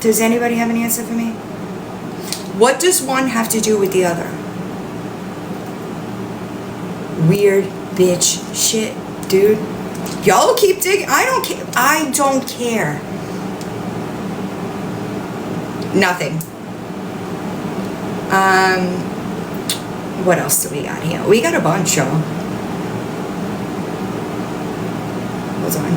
Does anybody have an answer for me? What does one have to do with the other? Weird bitch shit, dude. Y'all keep digging. I don't care. I don't care. Nothing. What else do we got here? We got a bunch, y'all. Hold on.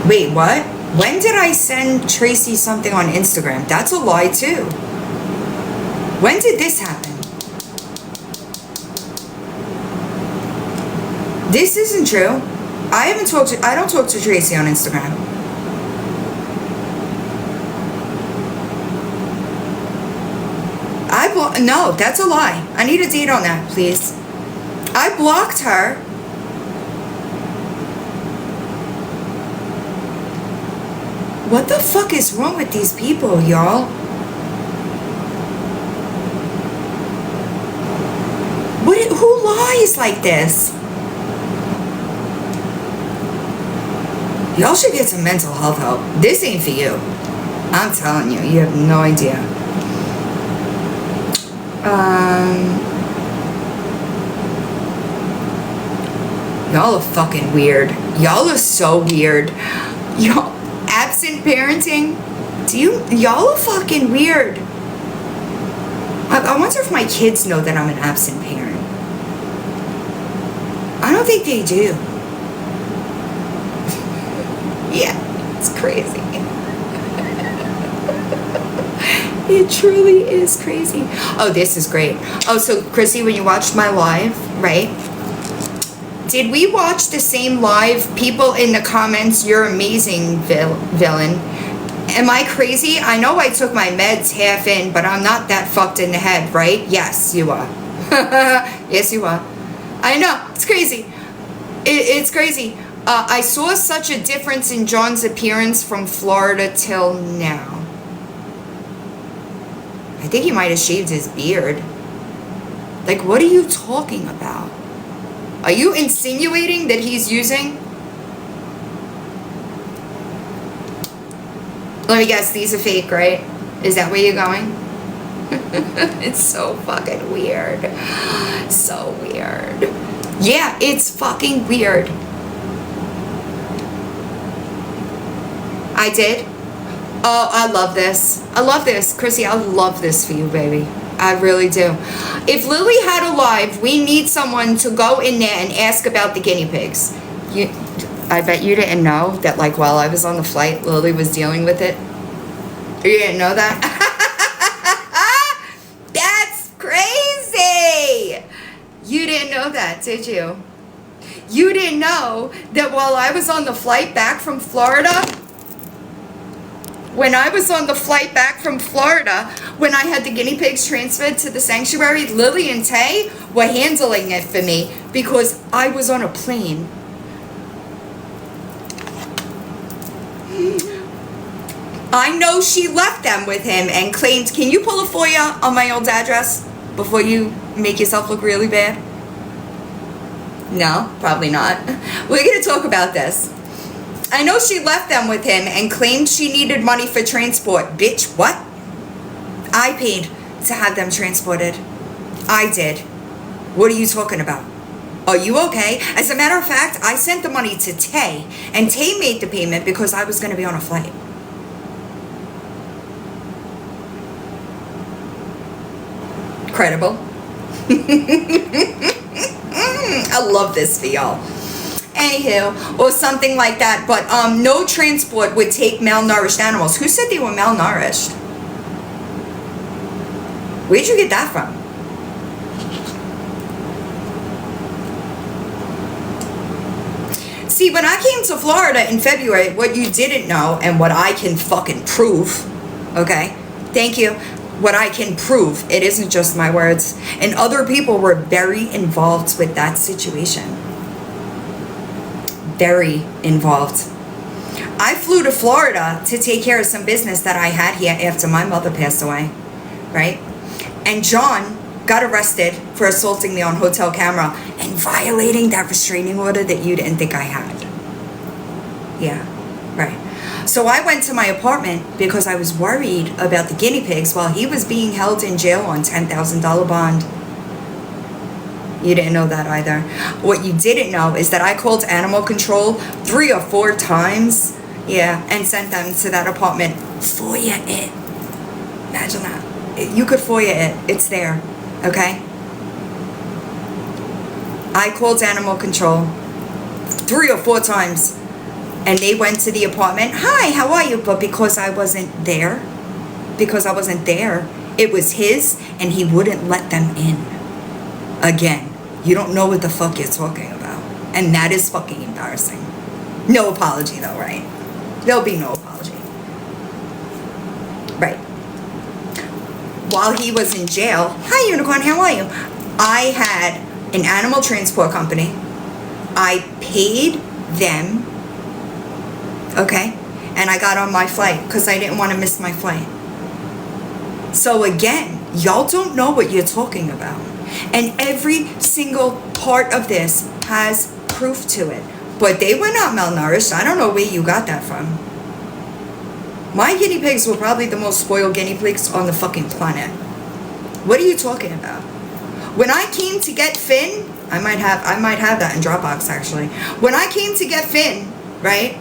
Wait, what? When did I send Traci something on Instagram? That's a lie, too. When did this happen? This isn't true. I don't talk to Traci on Instagram. No, that's a lie. I need a date on that, please. I blocked her. What the fuck is wrong with these people, y'all? Who lies like this? Y'all should get some mental health help. This ain't for you. I'm telling you, you have no idea. Y'all are fucking weird. Y'all are so weird. Y'all, absent parenting? Y'all are fucking weird. I wonder if my kids know that I'm an absent parent. I don't think they do. Yeah, it's crazy. It truly is crazy. Oh, this is great. Oh, so Chrissy, when you watched my live, right? Did we watch the same live? People in the comments, you're amazing, villain. Am I crazy? I know I took my meds half in, but I'm not that fucked in the head, right? Yes, you are. Yes, you are. I know. It's crazy. It's crazy. I saw such a difference in John's appearance from Florida till now. I think he might have shaved his beard. Like, what are you talking about? Are you insinuating that he's using? Let me guess, these are fake, right? Is that where you're going? It's so fucking weird. So weird. Yeah, it's fucking weird. I did? Oh, I love this. I love this. Chrissy, I love this for you, baby. I really do. If Lily had a live, we need someone to go in there and ask about the guinea pigs. I bet you didn't know that, like, while I was on the flight, Lily was dealing with it. You didn't know that? That's crazy! You didn't know that, did you? You didn't know that while I was on the flight back from Florida, when I had the guinea pigs transferred to the sanctuary, Lily and Tay were handling it for me because I was on a plane. I know she left them with him and claimed, can you pull a FOIA on my old address before you make yourself look really bad? No, probably not. We're going to talk about this. I know she left them with him and claimed she needed money for transport. Bitch, what? I paid to have them transported. I did. What are you talking about? Are you okay? As a matter of fact, I sent the money to Tay, and Tay made the payment because I was going to be on a flight. Credible. I love this for y'all. Anywho, or something like that. But no transport would take malnourished animals. Who said they were malnourished? Where'd you get that from? See, when I came to Florida in February, what you didn't know, and what I can fucking prove, okay? Thank you. What I can prove, it isn't just my words. And other people were very involved with that situation. Very involved. I flew to Florida to take care of some business that I had here after my mother passed away, right? And John got arrested for assaulting me on hotel camera and violating that restraining order that you didn't think I had. Yeah, right. So I went to my apartment because I was worried about the guinea pigs while he was being held in jail on $10,000 bond. You didn't know that either. What you didn't know is that I called animal control 3 or 4 times, yeah, and sent them to that apartment. FOIA it. Imagine that. You could FOIA it. It's there, okay? I called animal control 3 or 4 times, and they went to the apartment. Hi, how are you? But because I wasn't there, it was his, and he wouldn't let them in. Again, you don't know what the fuck you're talking about. And that is fucking embarrassing. No apology though, right? There'll be no apology. Right. While he was in jail, hi Unicorn, how are you? I had an animal transport company. I paid them, okay? And I got on my flight because I didn't want to miss my flight. So again, y'all don't know what you're talking about. And every single part of this has proof to it. But they were not malnourished. I don't know where you got that from. My guinea pigs were probably the most spoiled guinea pigs on the fucking planet. What are you talking about? When I came to get Finn, I might have that in Dropbox actually. When I came to get Finn, right?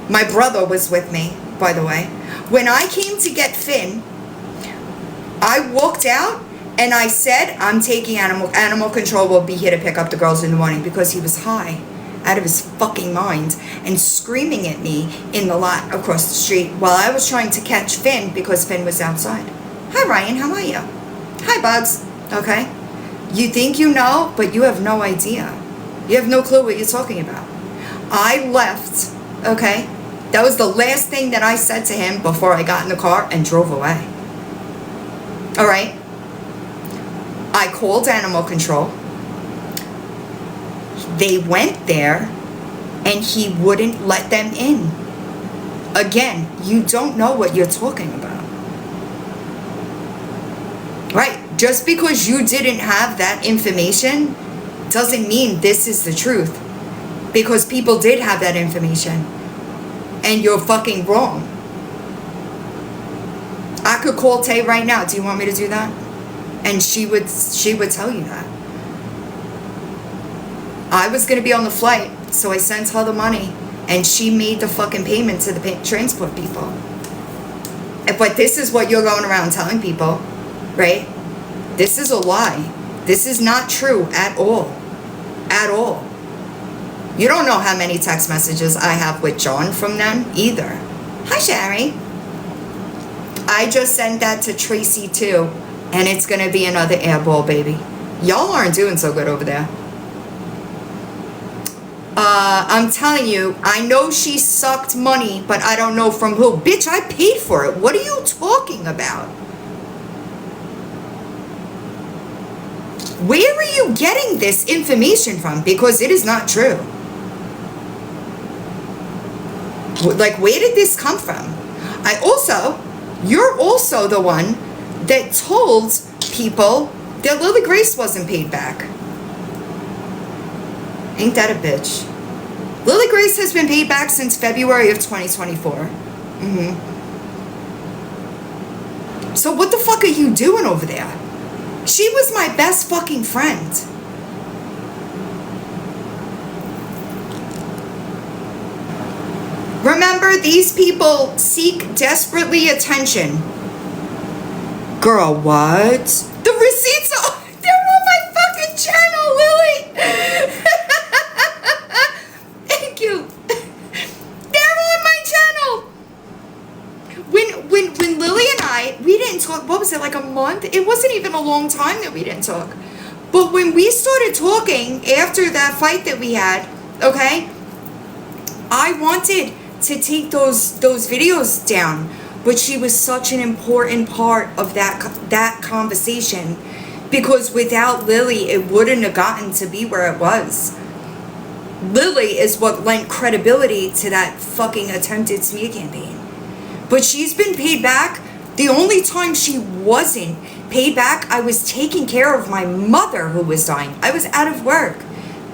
My brother was with me, by the way. When I came to get Finn, I walked out and I said, I'm taking animal control will be here to pick up the girls in the morning, because he was high out of his fucking mind and screaming at me in the lot across the street while I was trying to catch Finn because Finn was outside. Hi Ryan, how are you? Hi Bugs. Okay? You think you know, but you have no idea. You have no clue what you're talking about. I left, okay? That was the last thing that I said to him before I got in the car and drove away. All right? I called animal control. They went there and he wouldn't let them in. Again, you don't know what you're talking about. Right? Just because you didn't have that information doesn't mean this is the truth. Because people did have that information. And you're fucking wrong. I could call Tay right now. Do you want me to do that? And she would tell you that. I was going to be on the flight, so I sent her the money. And she made the fucking payment to the transport people. But this is what you're going around telling people, right? This is a lie. This is not true at all. At all. You don't know how many text messages I have with John from them either. Hi, Sherry. I just sent that to Tracy too. And it's going to be another airball, baby. Y'all aren't doing so good over there. I'm telling you, I know she sucked money, but I don't know from who. Bitch, I paid for it. What are you talking about? Where are you getting this information from? Because it is not true. Like, where did this come from? You're also the one that told people that Lily Grace wasn't paid back. Ain't that a bitch? Lily Grace has been paid back since February of 2024. So what the fuck are you doing over there? She was my best fucking friend. Remember, these people seek desperately attention. Girl, what? The receipts are... They're on my fucking channel, Lily! Thank you. They're on my channel! When Lily and I, we didn't talk, what was it, like a month? It wasn't even a long time that we didn't talk. But when we started talking after that fight that we had, okay, I wanted to take those videos down, but she was such an important part of that conversation, because without Lily, it wouldn't have gotten to be where it was. Lily is what lent credibility to that fucking attempted smear campaign. But she's been paid back. The only time she wasn't paid back, I was taking care of my mother who was dying. I was out of work.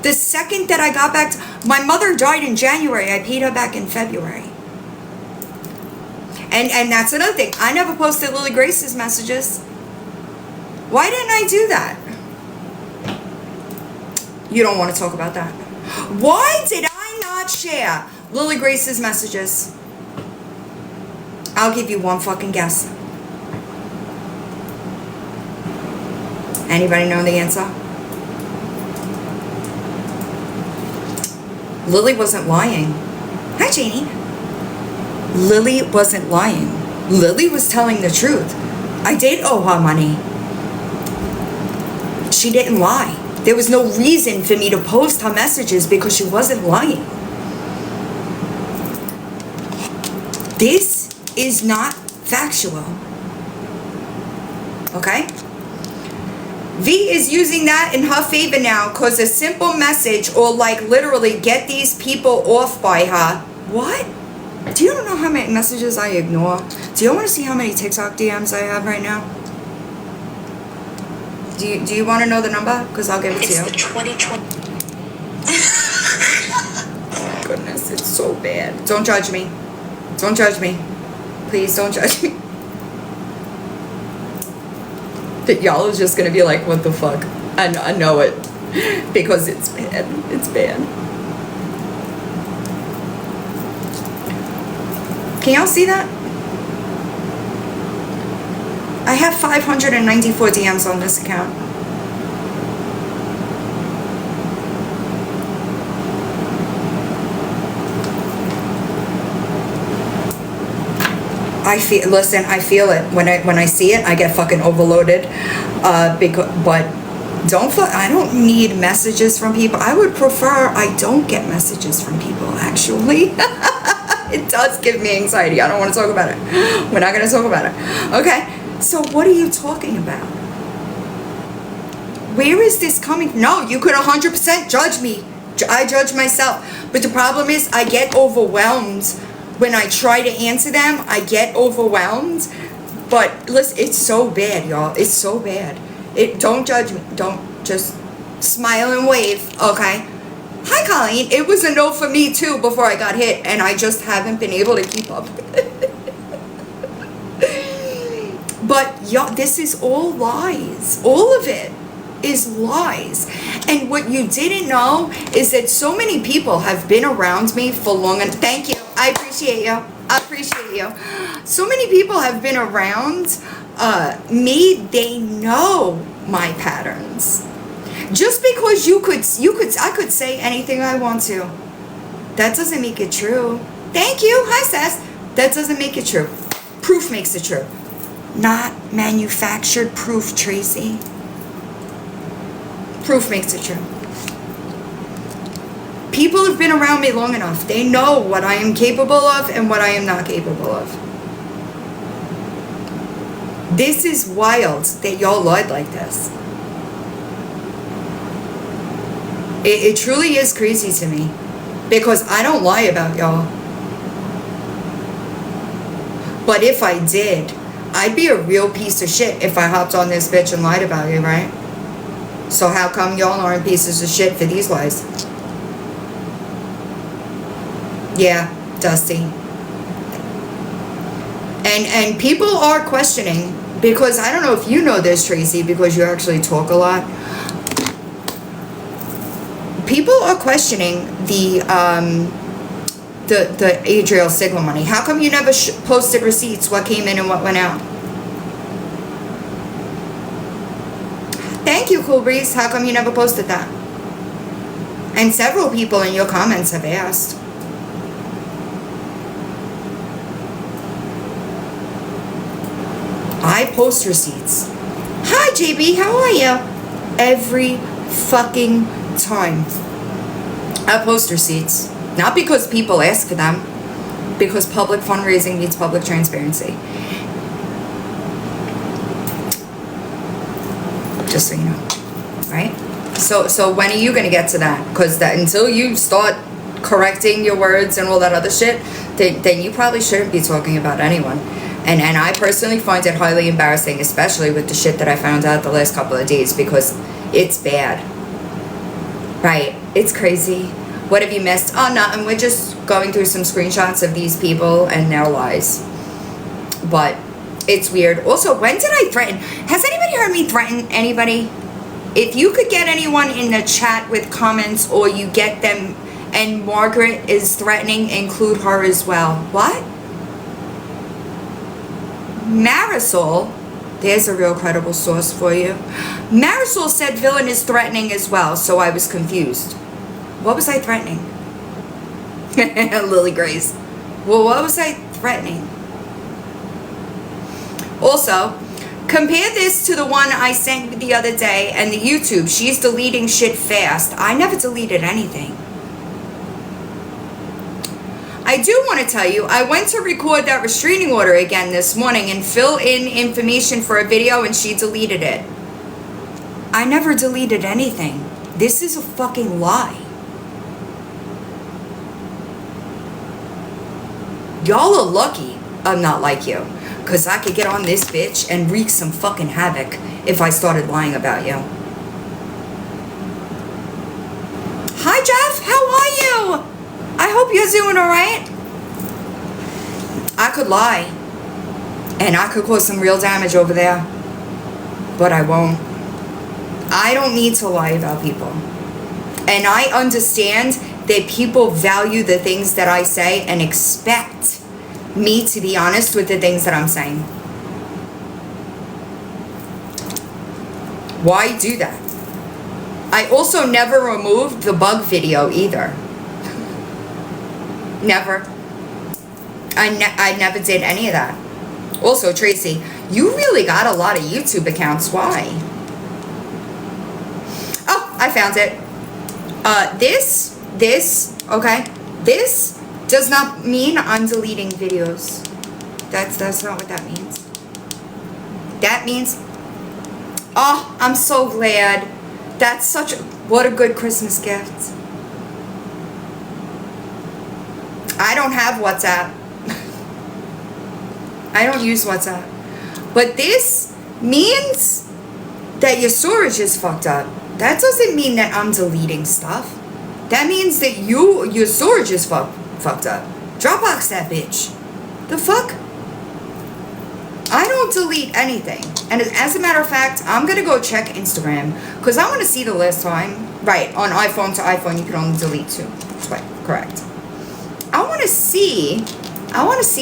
The second that I got back, my mother died in January. I paid her back in February. And that's another thing. I never posted Lily Grace's messages. Why didn't I do that? You don't want to talk about that. Why did I not share Lily Grace's messages? I'll give you one fucking guess. Anybody know the answer? Lily wasn't lying. Hi, Janie. Lily wasn't lying. Lily was telling the truth. I did owe her money. She didn't lie. There was no reason for me to post her messages because she wasn't lying. This is not factual. Okay? V is using that in her favor now because a simple message or like literally get these people off by her. What? Do you know how many messages I ignore? Do you want to see how many TikTok DMs I have right now? Do you want to know the number? Because I'll give it to you. It's the 2020. Oh, goodness, it's so bad. Don't judge me. Don't judge me. Please don't judge me. that y'all is just gonna be like, what the fuck? I know it. Because it's bad. It's bad. Can y'all see that? I have 594 DMs on this account. I feel it when I see it. I get fucking overloaded. I don't need messages from people. I would prefer I don't get messages from people, actually. It does give me anxiety. I don't want to talk about it. We're not going to talk about it. Okay, so what are you talking about? Where is this coming from? No, you could 100% judge me. I judge myself. But the problem is I get overwhelmed. When I try to answer them, I get overwhelmed. But listen, it's so bad, y'all. It's so bad. Don't judge me. Don't, just smile and wave, okay? Hi, Colleen. It was a no for me, too, before I got hit. And I just haven't been able to keep up. But, y'all, this is all lies. All of it is lies. And what you didn't know is that so many people have been around me for long. And thank you. I appreciate you. I appreciate you. So many people have been around me. They know my patterns. Just because I could say anything I want to. That doesn't make it true. Thank you. Hi, Sass. That doesn't make it true. Proof makes it true. Not manufactured proof, Tracy. Proof makes it true. People have been around me long enough. They know what I am capable of and what I am not capable of. This is wild that y'all lied like this. It truly is crazy to me. Because I don't lie about y'all. But if I did, I'd be a real piece of shit if I hopped on this bitch and lied about you, right? So how come y'all aren't pieces of shit for these lies? Yeah, Dusty. And people are questioning, because I don't know if you know this, Tracy, because you actually talk a lot. People are questioning the Adriel Sigma money. How come you never posted receipts? What came in and what went out? Thank you, Cool Breeze. How come you never posted that? And several people in your comments have asked. I post receipts. Hi, JB. How are you? Every fucking time. I post receipts. Not because people ask for them. Because public fundraising needs public transparency. Just so you know. Right? So when are you going to get to that? Because until you start correcting your words and all that other shit, then you probably shouldn't be talking about anyone. And I personally find it highly embarrassing, especially with the shit that I found out the last couple of days, because it's bad. Right? It's crazy. What have you missed? Oh, nothing. We're just going through some screenshots of these people and their lies. But it's weird. Also, when did I threaten? Has anybody heard me threaten anybody? If you could get anyone in the chat with comments, or you get them, and Margaret is threatening, include her as well. What? Marisol, there's a real credible source for you. Marisol said Villain is threatening as well, so I was confused. What was I threatening? Lily Grace. Well, what was I threatening? Also, compare this to the one I sent the other day and the YouTube. She's deleting shit fast. I never deleted anything. I do want to tell you, I went to record that restraining order again this morning and fill in information for a video, and she deleted it. I never deleted anything. This is a fucking lie. Y'all are lucky I'm not like you, because I could get on this bitch and wreak some fucking havoc if I started lying about you. Hi, Jeff. How are you? I hope you're doing alright. I could lie. And I could cause some real damage over there. but I won't. I don't need to lie about people. And I understand that people value the things that I say and expect me to be honest with the things that I'm saying. Why do that? I also never removed the bug video either. Never. I never did any of that. Also, Tracy, you really got a lot of YouTube accounts. Why? Oh, I found it. Okay. This does not mean I'm deleting videos. That's not what that means. That means, oh, I'm so glad. That's what a good Christmas gift. I don't have WhatsApp. I don't use WhatsApp. But this means that your storage is fucked up. That doesn't mean that I'm deleting stuff. That means that your storage is fucked up. Dropbox that bitch. The fuck? I don't delete anything. And as a matter of fact, I'm going to go check Instagram. Because I want to see the last time. Right, on iPhone to iPhone, you can only delete 2. That's right, correct. I want to see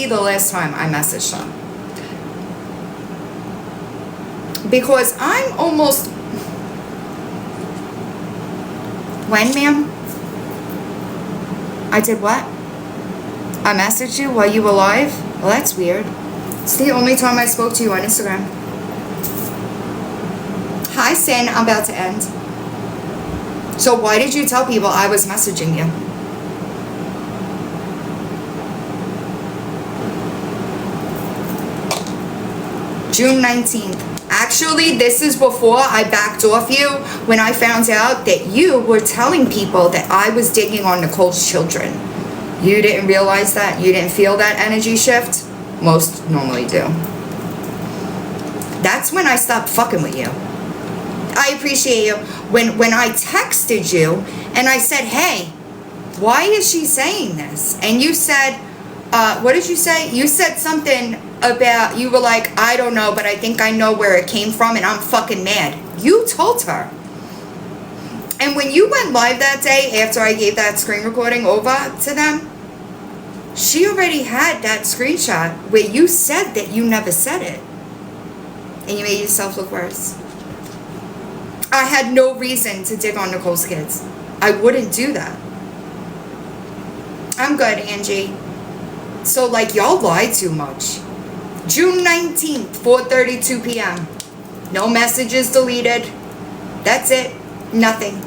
the last time I messaged them. Because I'm almost... When, ma'am? I did what? I messaged you while you were live? Well, that's weird. It's the only time I spoke to you on Instagram. Hi, Sin. I'm about to end. So why did you tell people I was messaging you? June 19th. Actually, this is before I backed off you when I found out that you were telling people that I was digging on Nicole's children. You didn't realize that? You didn't feel that energy shift? Most normally do. That's when I stopped fucking with you. I appreciate you. When I texted you and I said, hey, why is she saying this? And you said, what did you say? You said something about, you were like, I don't know, but I think I know where it came from and I'm fucking mad. You told her. And when you went live that day after I gave that screen recording over to them, she already had that screenshot where you said that you never said it. And you made yourself look worse. I had no reason to dig on Nicole's kids. I wouldn't do that. I'm good, Angie. So, like, y'all lie too much. June 19th, 4:32 p.m. No messages deleted. That's it. Nothing.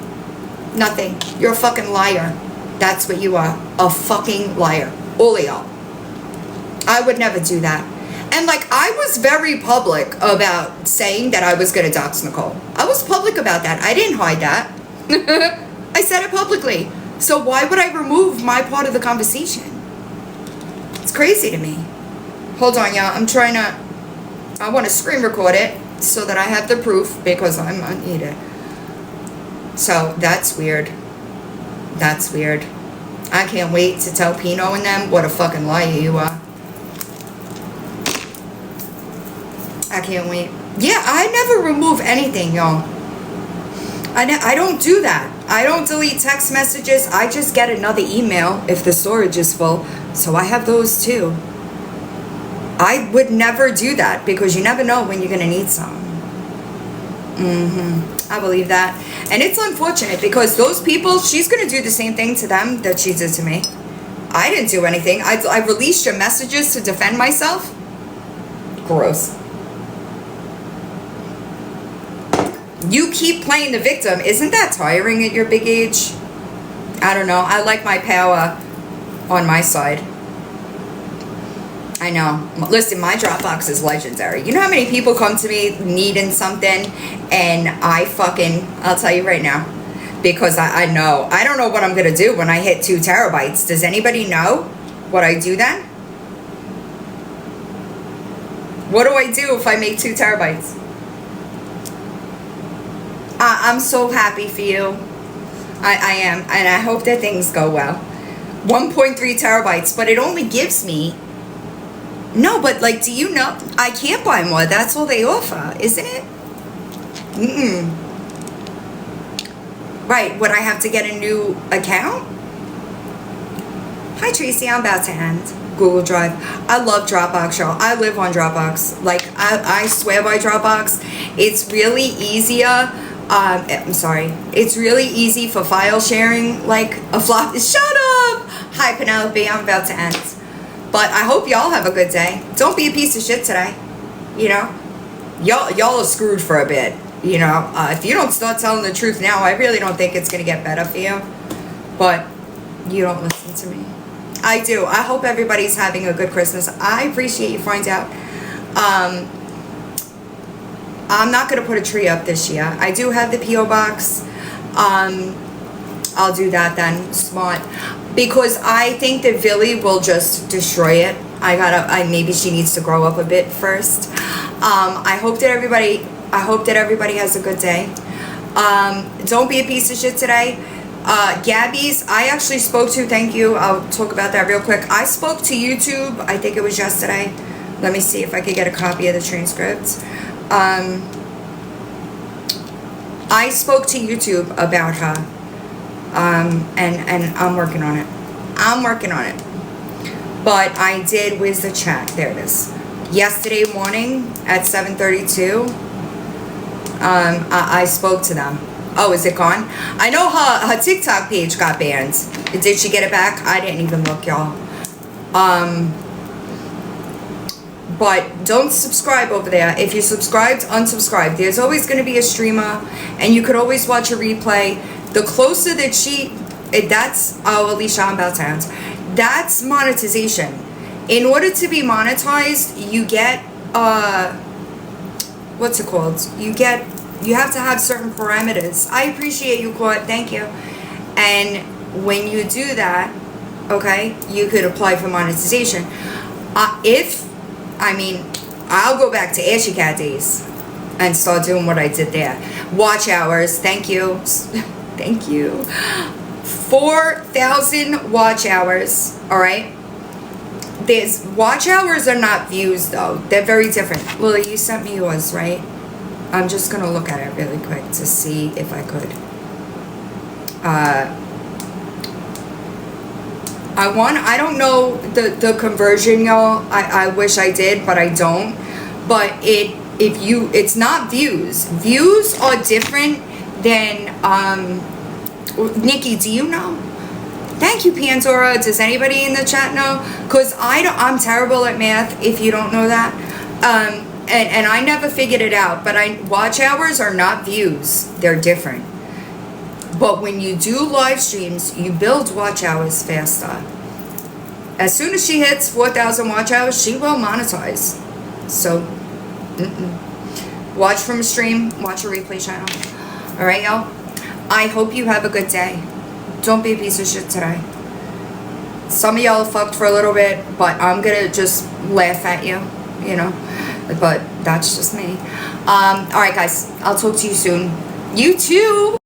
Nothing. You're a fucking liar. That's what you are. A fucking liar. All of y'all. I would never do that. And, like, I was very public about saying that I was going to dox Nicole. I was public about that. I didn't hide that. I said it publicly. So why would I remove my part of the conversation? It's crazy to me. Hold on, y'all. I want to screen record it so that I have the proof because I need it. So that's weird. That's weird. I can't wait to tell Pino and them what a fucking liar you are. I can't wait. Yeah, I never remove anything, y'all. I don't do that. I don't delete text messages. I just get another email if the storage is full. So I have those too. I would never do that because you never know when you're going to need some. I believe that. And it's unfortunate because those people, she's going to do the same thing to them that she did to me. I didn't do anything. I released your messages to defend myself. Gross. You keep playing the victim. Isn't that tiring at your big age? I don't know. I like my power on my side. I know. Listen, my Dropbox is legendary. You know how many people come to me needing something and I'll tell you right now, because I know. I don't know what I'm going to do when I hit 2 terabytes. Does anybody know what I do then? What do I do if I make 2 terabytes? I'm so happy for you. I am. And I hope that things go well. 1.3 terabytes, but it only gives me... No, but like, do you know? I can't buy more. That's all they offer, isn't it? Right, would I have to get a new account? Hi Tracy, I'm about to end. Google Drive. I love Dropbox, y'all. I live on Dropbox. Like, I swear by Dropbox. It's really easier. I'm sorry. It's really easy for file sharing, like a flop. Shut up! Hi Penelope, I'm about to end. But I hope y'all have a good day. Don't be a piece of shit today. You know? Y'all are screwed for a bit. You know? If you don't start telling the truth now, I really don't think it's going to get better for you. But you don't listen to me. I do. I hope everybody's having a good Christmas. I appreciate you find out. I'm not going to put a tree up this year. I do have the P.O. box. I'll do that then. Smart. Because I think that Billy will just destroy it. Maybe she needs to grow up a bit first. I hope that everybody has a good day. Don't be a piece of shit today. Gabby's, I actually spoke to, thank you, I'll talk about that real quick. I spoke to YouTube, I think it was yesterday. Let me see if I could get a copy of the transcript. I spoke to YouTube about her, and I'm working on it. But I did, where's the chat? There it is. Yesterday morning at 7:32, I spoke to them. Oh, is it gone? I know her TikTok page got banned. Did she get it back? I didn't even look, y'all. But don't subscribe over there. If you're subscribed, unsubscribe. There's always going to be a streamer, and you could always watch a replay. The closer that that's, oh, Alicia, I'm about to end. That's monetization. In order to be monetized, you get, what's it called? You have to have certain parameters. I appreciate you, Court. Thank you. And when you do that, okay, you could apply for monetization. I'll go back to Ashy Cat days and start doing what I did there. Watch hours. Thank you. Thank you. 4,000 watch hours. All right. Watch hours are not views, though. They're very different. Lily, you sent me yours, right? I'm just going to look at it really quick to see if I could. I don't know the conversion, y'all. I wish I did, but I don't. But it's not views. Views are different than, Nikki, do you know? Thank you, Pandora. Does anybody in the chat know? Because I'm terrible at math, if you don't know that. And I never figured it out, but watch hours are not views. They're different. But when you do live streams, you build watch hours faster. As soon as she hits 4,000 watch hours, she will monetize. So, watch from a stream, watch a replay channel. All right, y'all? I hope you have a good day. Don't be a piece of shit today. Some of y'all fucked for a little bit, but I'm going to just laugh at you, you know. But that's just me. All right, guys. I'll talk to you soon. You too.